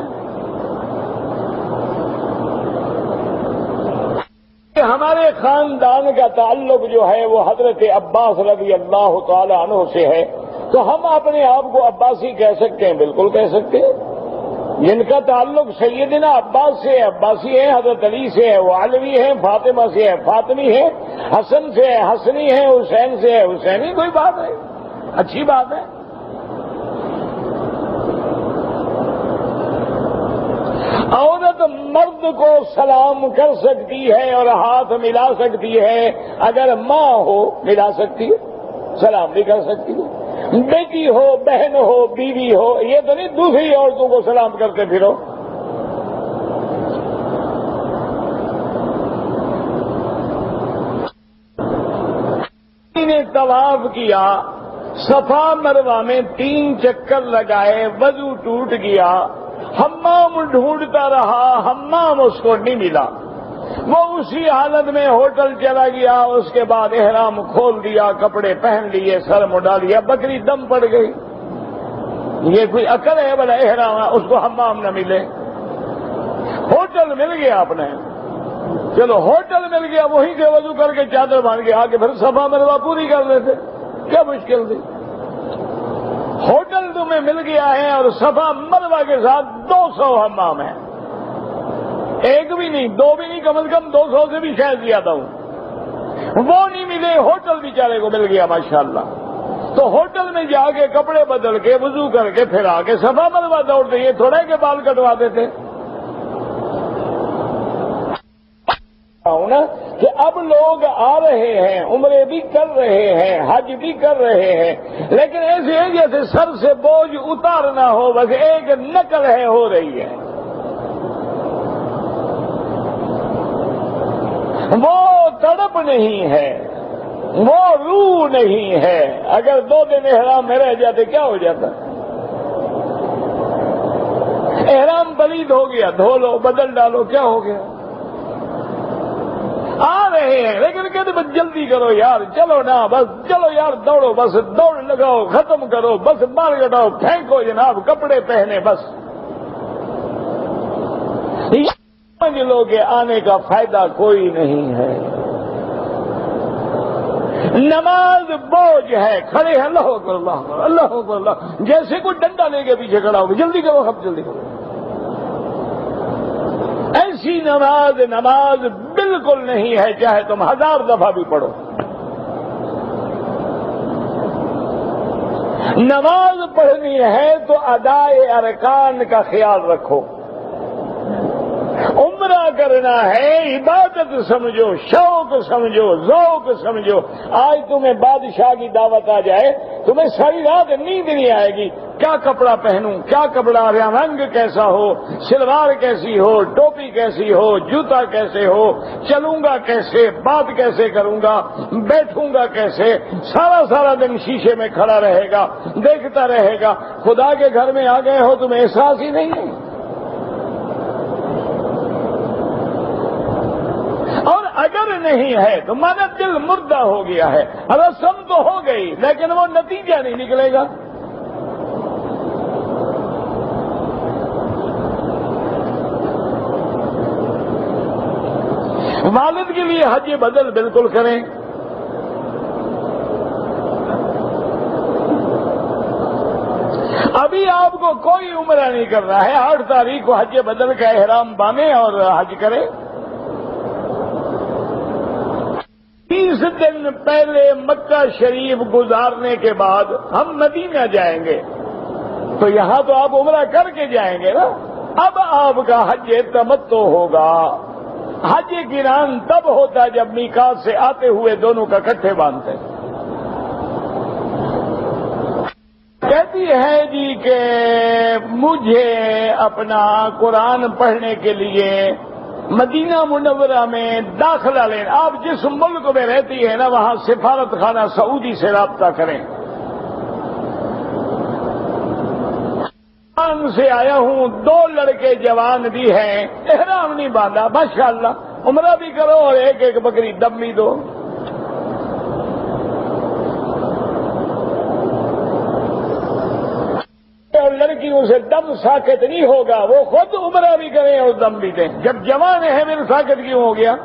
ہمارے خاندان کا تعلق جو ہے وہ حضرت عباس رضی اللہ تعالی عنہ سے ہے، تو ہم اپنے آپ کو عباسی کہہ سکتے ہیں، بالکل کہہ سکتے ہیں۔ جن کا تعلق سیدنا عباس سے ہے عباسی ہے، حضرت علی سے ہے وہ علوی ہے، فاطمہ سے ہے فاطمی ہے، حسن سے ہے حسنی ہے، حسین سے ہے حسینی، کوئی بات ہے، اچھی بات ہے۔ عورت مرد کو سلام کر سکتی ہے اور ہاتھ ملا سکتی ہے، اگر ماں ہو ملا سکتی ہے، سلام بھی کر سکتی ہے، بیٹی ہو، بہن ہو، بیوی ہو، یہ تو نہیں دوسری عورتوں کو سلام کرتے پھرو۔ نے طواف کیا، صفا مروہ میں 3 چکر لگائے، وضو ٹوٹ گیا، حمام ڈھونڈتا رہا، حمام اس کو نہیں ملا، وہ اسی حالت میں ہوٹل چلا گیا، اس کے بعد احرام کھول دیا، کپڑے پہن لیے، سر مڈا لیا، بکری دم پڑ گئی۔ یہ کوئی عقل ہے بھلا احرام اس کو حمام نہ ملے؟ ہوٹل مل گیا اپنے، چلو ہوٹل مل گیا، وہیں سے وضو کر کے چادر باندھ کے آ کے پھر صفا مروا پوری کر لیتے، کیا مشکل تھی؟ ہوٹل تمہیں مل گیا ہے اور صفا مروا کے ساتھ 200 حمام ہیں، ایک بھی نہیں، دو بھی نہیں، کم از کم 200 سے بھی شاید زیادہ ہوں، وہ نہیں ملے، ہوٹل بیچارے کو مل گیا ماشاءاللہ، تو ہوٹل میں جا کے کپڑے بدل کے وضو کر کے پھر آ کے صفا مروا دوڑتے، یہ تھوڑا کہ بال کٹوا دیتے نا کہ اب لوگ آ رہے ہیں، عمرے بھی کر رہے ہیں، حج بھی کر رہے ہیں، لیکن ایسے ہے جیسے سر سے بوجھ اتارنا ہو، بس ایک نقل ہے ہو رہی ہے، وہ تڑپ نہیں ہے، وہ روح نہیں ہے۔ اگر 2 دن احرام میں رہ جاتے کیا ہو جاتا؟ احرام پلید ہو گیا، دھو لو، بدل ڈالو، کیا ہو گیا؟ آ رہے ہیں لیکن کہتے بس جلدی کرو یار، چلو نا، بس چلو یار، دوڑو، بس دوڑ لگاؤ، ختم کرو، بس مار گٹاؤ، پھینکو جناب، کپڑے پہنے، بس سمجھ لو کہ آنے کا فائدہ کوئی نہیں ہے۔ نماز بوجھ ہے، کھڑے ہیں، اللہ اکبر، اللہ اکبر، اللہ اکبر، اللہ، جیسے کوئی ڈنڈا لے کے پیچھے کھڑا ہو، جلدی کرو، اب جلدی کرو۔ ایسی نماز بالکل نہیں ہے، چاہے تم 1000 دفعہ بھی پڑھو۔ نماز پڑھنی ہے تو ادائے ارکان کا خیال رکھو، عمرہ کرنا ہے، عبادت سمجھو، شوق سمجھو، ذوق سمجھو۔ آج تمہیں بادشاہ کی دعوت آ جائے، تمہیں ساری رات نیند نہیں آئے گی، کیا کپڑا پہنوں، کیا کپڑا، رنگ کیسا ہو، شلوار کیسی ہو، ٹوپی کیسی ہو، جوتا کیسے ہو، چلوں گا کیسے، بات کیسے کروں گا، بیٹھوں گا کیسے، سارا دن شیشے میں کھڑا رہے گا، دیکھتا رہے گا۔ خدا کے گھر میں آ گئے ہو، تمہیں احساس ہی نہیں ہے۔ اور اگر نہیں ہے تو مانا دل مردہ ہو گیا ہے، رسم تو ہو گئی لیکن وہ نتیجہ نہیں نکلے گا۔ والد کے لیے حج بدل بالکل کریں۔ ابھی آپ کو کوئی عمرہ نہیں کرنا ہے، 8 تاریخ کو حج بدل کا احرام باندھیں اور حج کریں۔ 30 دن پہلے مکہ شریف گزارنے کے بعد ہم مدینہ جائیں گے، تو یہاں تو آپ عمرہ کر کے جائیں گے نا۔ اب آپ کا حج تمتع ہوگا۔ حج قران تب ہوتا ہے جب میقات سے آتے ہوئے دونوں کا اکٹھے باندھتے ہیں۔ کہتی ہے جی کہ مجھے اپنا قرآن پڑھنے کے لیے مدینہ منورہ میں داخلہ لینا، آپ جس ملک میں رہتی ہے نا وہاں سفارت خانہ سعودی سے رابطہ کریں۔ سے آیا ہوں، 2 لڑکے جوان بھی ہیں، احرام نہیں باندھا، ماشاءاللہ، عمرہ بھی کرو اور ایک بکری دم بھی دو۔ اور لڑکیوں سے دم ساکت نہیں ہوگا، وہ خود عمرہ بھی کریں اور دم بھی دیں۔ جب جوان ہے پھر ساکت کیوں ہو گیا؟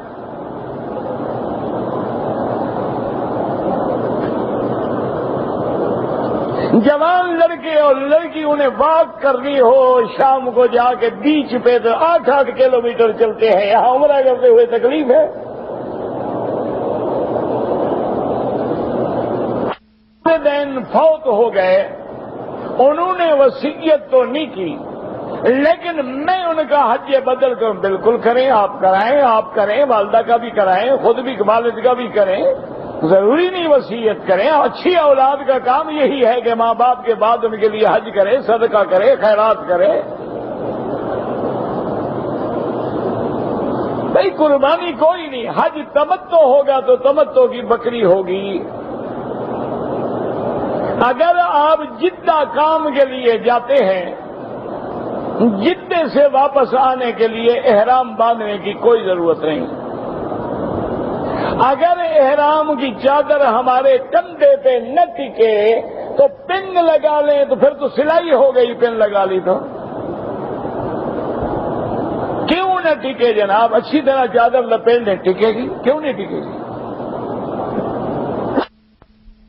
جوان لڑکے اور لڑکی انہیں واک کرنی ہو، شام کو جا کے بیچ پہ تو 8-8 کلومیٹر چلتے ہیں، یہاں عمرہ کرتے ہوئے تکلیف ہے۔ والدین فوت ہو گئے، انہوں نے وصیت تو نہیں کی، لیکن میں ان کا حج بدل کر بالکل کریں، آپ کرائیں، آپ کریں، والدہ کا بھی کرائیں، خود بھی والد کا بھی کریں، ضروری نہیں وصیت کریں۔ اچھی اولاد کا کام یہی ہے کہ ماں باپ کے بعد ان کے لیے حج کرے، صدقہ کرے، خیرات کرے۔ بھائی قربانی کوئی نہیں، حج تمتع ہوگا تو تمتع کی بکری ہوگی۔ اگر آپ جدہ کام کے لیے جاتے ہیں، جدے سے واپس آنے کے لیے احرام باندھنے کی کوئی ضرورت نہیں۔ اگر احرام کی چادر ہمارے کندھے پہ نہ ٹکے تو پن لگا لیں، تو پھر تو سلائی ہو گئی، پن لگا لی تو کیوں نہ ٹکے جناب، اچھی طرح چادر لپیٹ لیں، ٹکے گی؟ کیوں نہیں ٹکے گی؟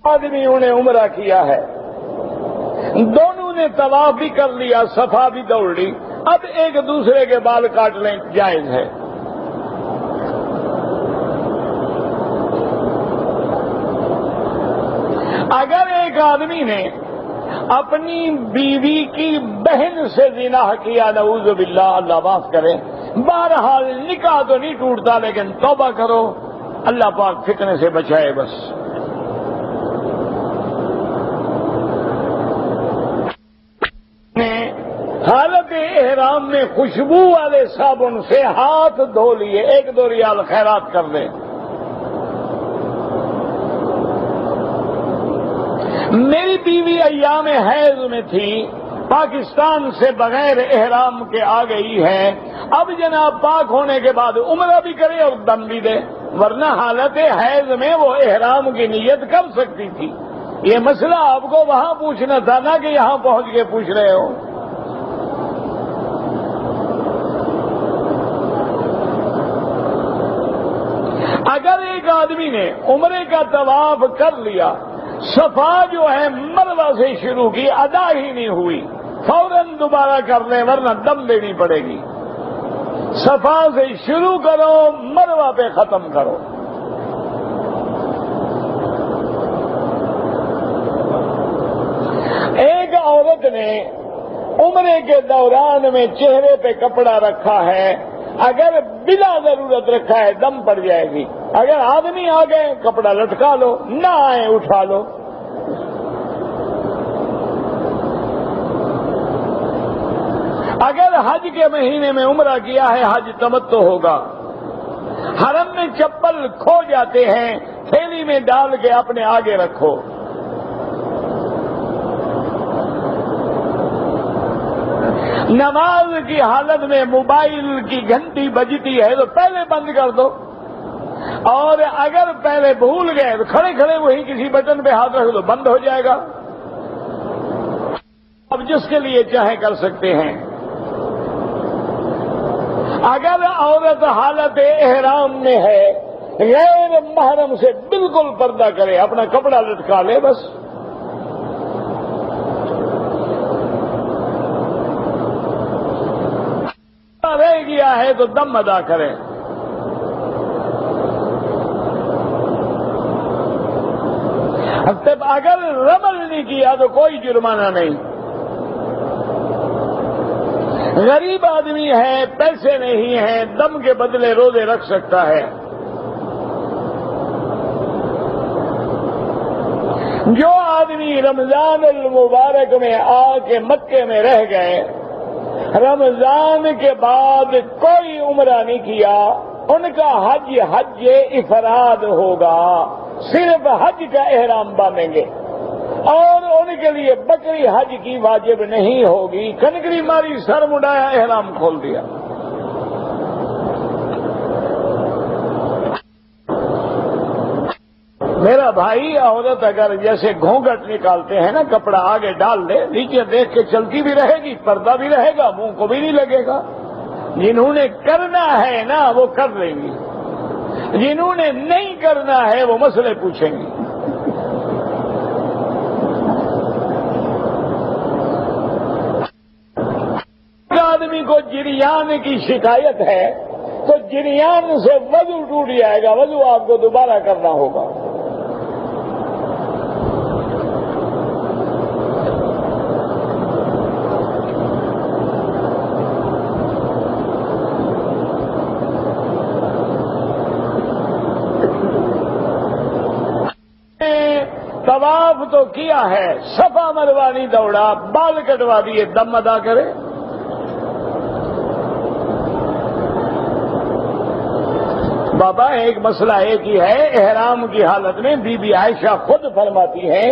آدمی انہیں عمرہ کیا ہے، دونوں نے طواف بھی کر لیا، صفا بھی دوڑ لی، اب ایک دوسرے کے بال کاٹ لیں، جائز ہے۔ اگر ایک آدمی نے اپنی بیوی کی بہن سے زنا کیا، نعوذ باللہ، اللہ معاف کرے، بہرحال نکاح تو نہیں ٹوٹتا، لیکن توبہ کرو، اللہ پاک فتنے سے بچائے بس۔ حالت احرام میں خوشبو والے صابن سے ہاتھ دھو لیے، 1-2 ریال خیرات کر دیں۔ میری بیوی ایام حیض میں تھی، پاکستان سے بغیر احرام کے آ گئی ہے، اب جناب پاک ہونے کے بعد عمرہ بھی کرے اور دم بھی دے، ورنہ حالت حیض میں وہ احرام کی نیت کر سکتی تھی۔ یہ مسئلہ آپ کو وہاں پوچھنا تھا نا کہ یہاں پہنچ کے پوچھ رہے ہو۔ اگر ایک آدمی نے عمرے کا طواف کر لیا، صفا جو ہے مروہ سے شروع کی، ادا ہی نہیں ہوئی، فوراً دوبارہ کر لیں ورنہ دم دینی پڑے گی۔ صفا سے شروع کرو، مروہ پہ ختم کرو۔ ایک عورت نے عمرے کے دوران میں چہرے پہ کپڑا رکھا ہے، اگر بلا ضرورت رکھا ہے دم پڑ جائے گی، اگر آدمی آ گئے کپڑا لٹکا لو، نہ آئے اٹھا لو۔ اگر حج کے مہینے میں عمرہ کیا ہے، حج تمتع ہوگا۔ حرم میں چپل کھو جاتے ہیں، تھیلی میں ڈال کے اپنے آگے رکھو۔ نماز کی حالت میں موبائل کی گھنٹی بجتی ہے تو پہلے بند کر دو، اور اگر پہلے بھول گئے تو کھڑے کھڑے وہی کسی بٹن پہ ہاتھ رکھ دو، بند ہو جائے گا۔ اب جس کے لیے چاہے کر سکتے ہیں۔ اگر عورت حالت احرام میں ہے، غیر محرم سے بالکل پردہ کرے، اپنا کپڑا لٹکا لے بس۔ رہ گیا ہے تو دم ادا کرے۔ اگر رمل نہیں کیا تو کوئی جرمانہ نہیں۔ غریب آدمی ہے، پیسے نہیں ہیں، دم کے بدلے روزے رکھ سکتا ہے۔ جو آدمی رمضان المبارک میں آ کے مکے میں رہ گئے، رمضان کے بعد کوئی عمرہ نہیں کیا، ان کا حج افراد ہوگا، صرف حج کا احرام باندھیں گے، اور ان کے لیے بکری حج کی واجب نہیں ہوگی۔ کنکری ماری، سر مڈایا، احرام کھول دیا۔ میرا بھائی، عورت اگر جیسے گھونگھٹ نکالتے ہیں نا، کپڑا آگے ڈال دے، نیچے دیکھ کے چلتی بھی رہے گی، پردہ بھی رہے گا، منہ کو بھی نہیں لگے گا۔ جنہوں نے کرنا ہے نا وہ کر لیں گی، جنہوں نے نہیں کرنا ہے وہ مسئلے پوچھیں گی۔ آدمی کو جریان کی شکایت ہے تو جریان سے وضو ٹوٹ جائے گا، وضو آپ کو دوبارہ کرنا ہوگا۔ طواف تو کیا ہے، صفا مروا نہیں دوڑا، بال کٹوا دیے، دم ادا کرے۔ بابا ایک مسئلہ ایک ہی ہے، احرام کی حالت میں بی بی عائشہ خود فرماتی ہیں،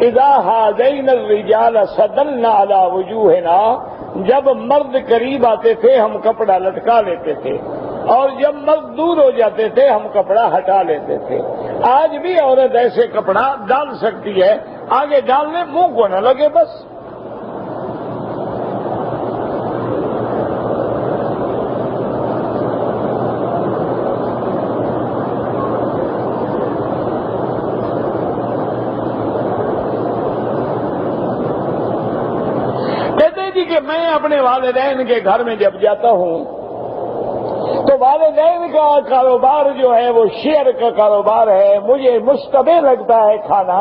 اذا هذین الرجال صدلنا علی وجوہنا، جب مرد قریب آتے تھے ہم کپڑا لٹکا لیتے تھے، اور جب مرد دور ہو جاتے تھے ہم کپڑا ہٹا لیتے تھے۔ آج بھی عورت ایسے کپڑا ڈال سکتی ہے، آگے ڈالنے منہ کو نہ لگے بس۔ اپنے والدین کے گھر میں جب جاتا ہوں تو والدین کا کاروبار جو ہے وہ شیئر کا کاروبار ہے. مجھے مشتبہ لگتا ہے کھانا،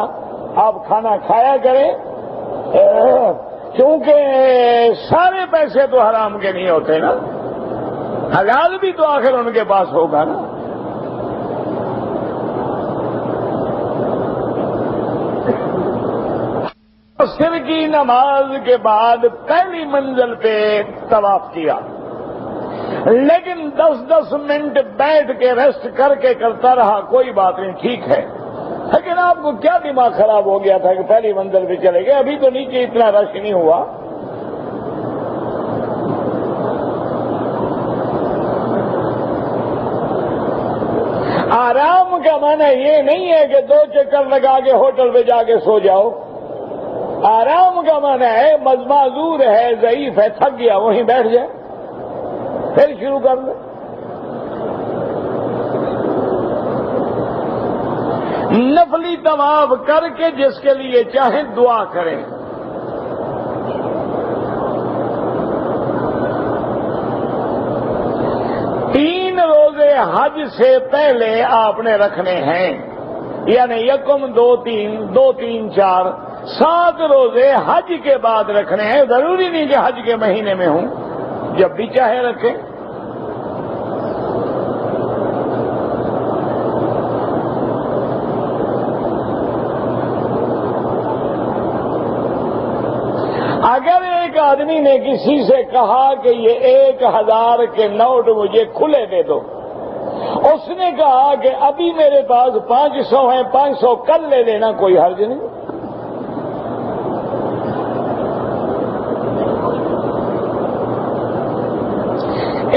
آپ کھانا کھایا کریں، کیونکہ سارے پیسے تو حرام کے نہیں ہوتے نا، حلال بھی تو آخر ان کے پاس ہوگا نا. عصر کی نماز کے بعد پہلی منزل پہ طواف کیا، لیکن 10 منٹ بیٹھ کے ریسٹ کر کے کرتا رہا. کوئی بات نہیں، ٹھیک ہے، لیکن آپ کو کیا دماغ خراب ہو گیا تھا کہ پہلی منزل پہ چلے گئے؟ ابھی تو نیچے اتنا رش نہیں ہوا. آرام کا معنی یہ نہیں ہے کہ 2 چکر لگا کے ہوٹل پہ جا کے سو جاؤ. آرام کا معنی ہے معذور ہے، ضعیف ہے، تھک گیا، وہیں بیٹھ جائے، پھر شروع کر لیں. نفلی طواف کر کے جس کے لیے چاہیں دعا کریں. روزے حج سے پہلے آپ نے رکھنے ہیں، یعنی 1 2 3 2 3 4 7 روزے حج کے بعد رکھنے ہیں. ضروری نہیں کہ حج کے مہینے میں ہوں، جب بھی چاہے رکھیں. اگر ایک آدمی نے کسی سے کہا کہ یہ 1000 کے نوٹ مجھے کھلے دے دو، اس نے کہا کہ ابھی میرے پاس 500 ہیں، 500 کل لے لینا، کوئی حرج نہیں.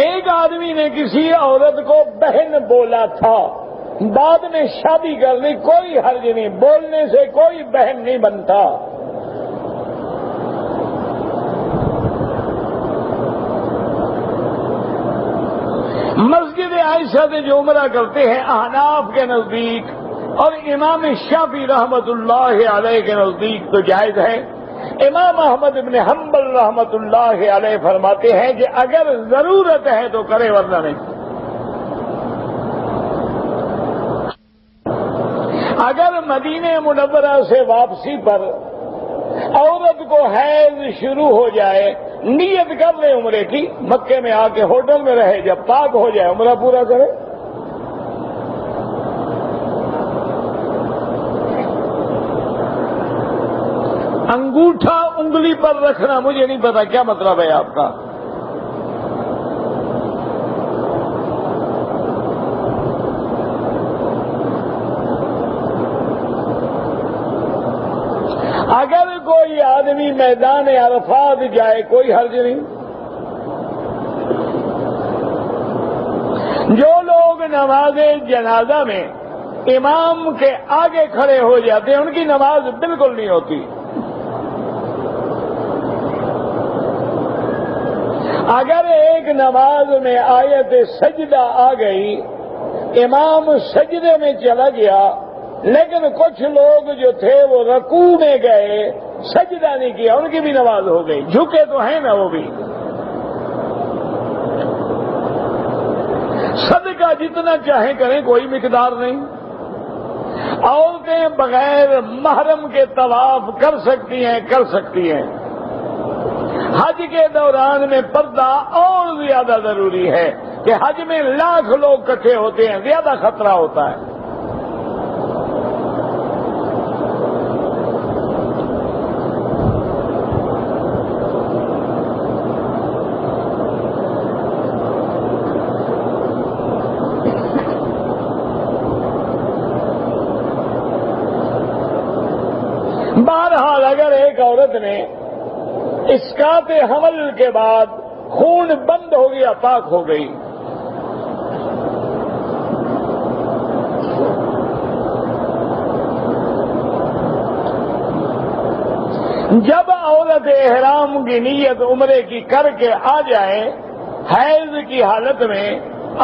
ایک آدمی نے کسی عورت کو بہن بولا تھا، بعد میں شادی کر لی، کوئی حرج نہیں، بولنے سے کوئی بہن نہیں بنتا. مسجد عائشہ سے جو عمرہ کرتے ہیں احناف کے نزدیک اور امام شافعی رحمت اللہ علیہ کے نزدیک تو جائز ہے. امام احمد بن حنبل رحمت اللہ علیہ فرماتے ہیں کہ اگر ضرورت ہے تو کرے، ورنہ نہیں. اگر مدینہ منورہ سے واپسی پر عورت کو حیض شروع ہو جائے، نیت کر لے عمرے کی، مکے میں آ کے ہوٹل میں رہے، جب پاک ہو جائے عمرہ پورا کرے. انگوٹھا انگلی پر رکھنا، مجھے نہیں پتا کیا مطلب ہے آپ کا. اگر کوئی آدمی میدان عرفات جائے کوئی حرج نہیں. جو لوگ نماز جنازہ میں امام کے آگے کھڑے ہو جاتے ہیں ان کی نماز بالکل نہیں ہوتی. اگر ایک نماز میں آیت سجدہ آ گئی، امام سجدے میں چلا گیا، لیکن کچھ لوگ جو تھے وہ رکوع میں گئے، سجدہ نہیں کیا، ان کی بھی نماز ہو گئی. جھکے تو ہیں نا وہ بھی. صدقہ جتنا چاہیں کریں، کوئی مقدار نہیں. عورتیں بغیر محرم کے طواف کر سکتی ہیں. حج کے دوران میں پردہ اور زیادہ ضروری ہے کہ حج میں لاکھ لوگ اکٹھے ہوتے ہیں، زیادہ خطرہ ہوتا ہے. بہرحال اگر ایک عورت نے اسقاط حمل کے بعد خون بند ہو گیا، پاک ہو گئی، جب عورت احرام کی نیت عمرے کی کر کے آ جائے، حیض کی حالت میں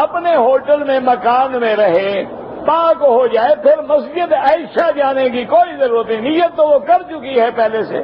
اپنے ہوٹل میں مکان میں رہے، پاک ہو جائے، پھر مسجد عائشہ جانے کی کوئی ضرورت نہیں. نیت تو وہ کر چکی ہے پہلے سے.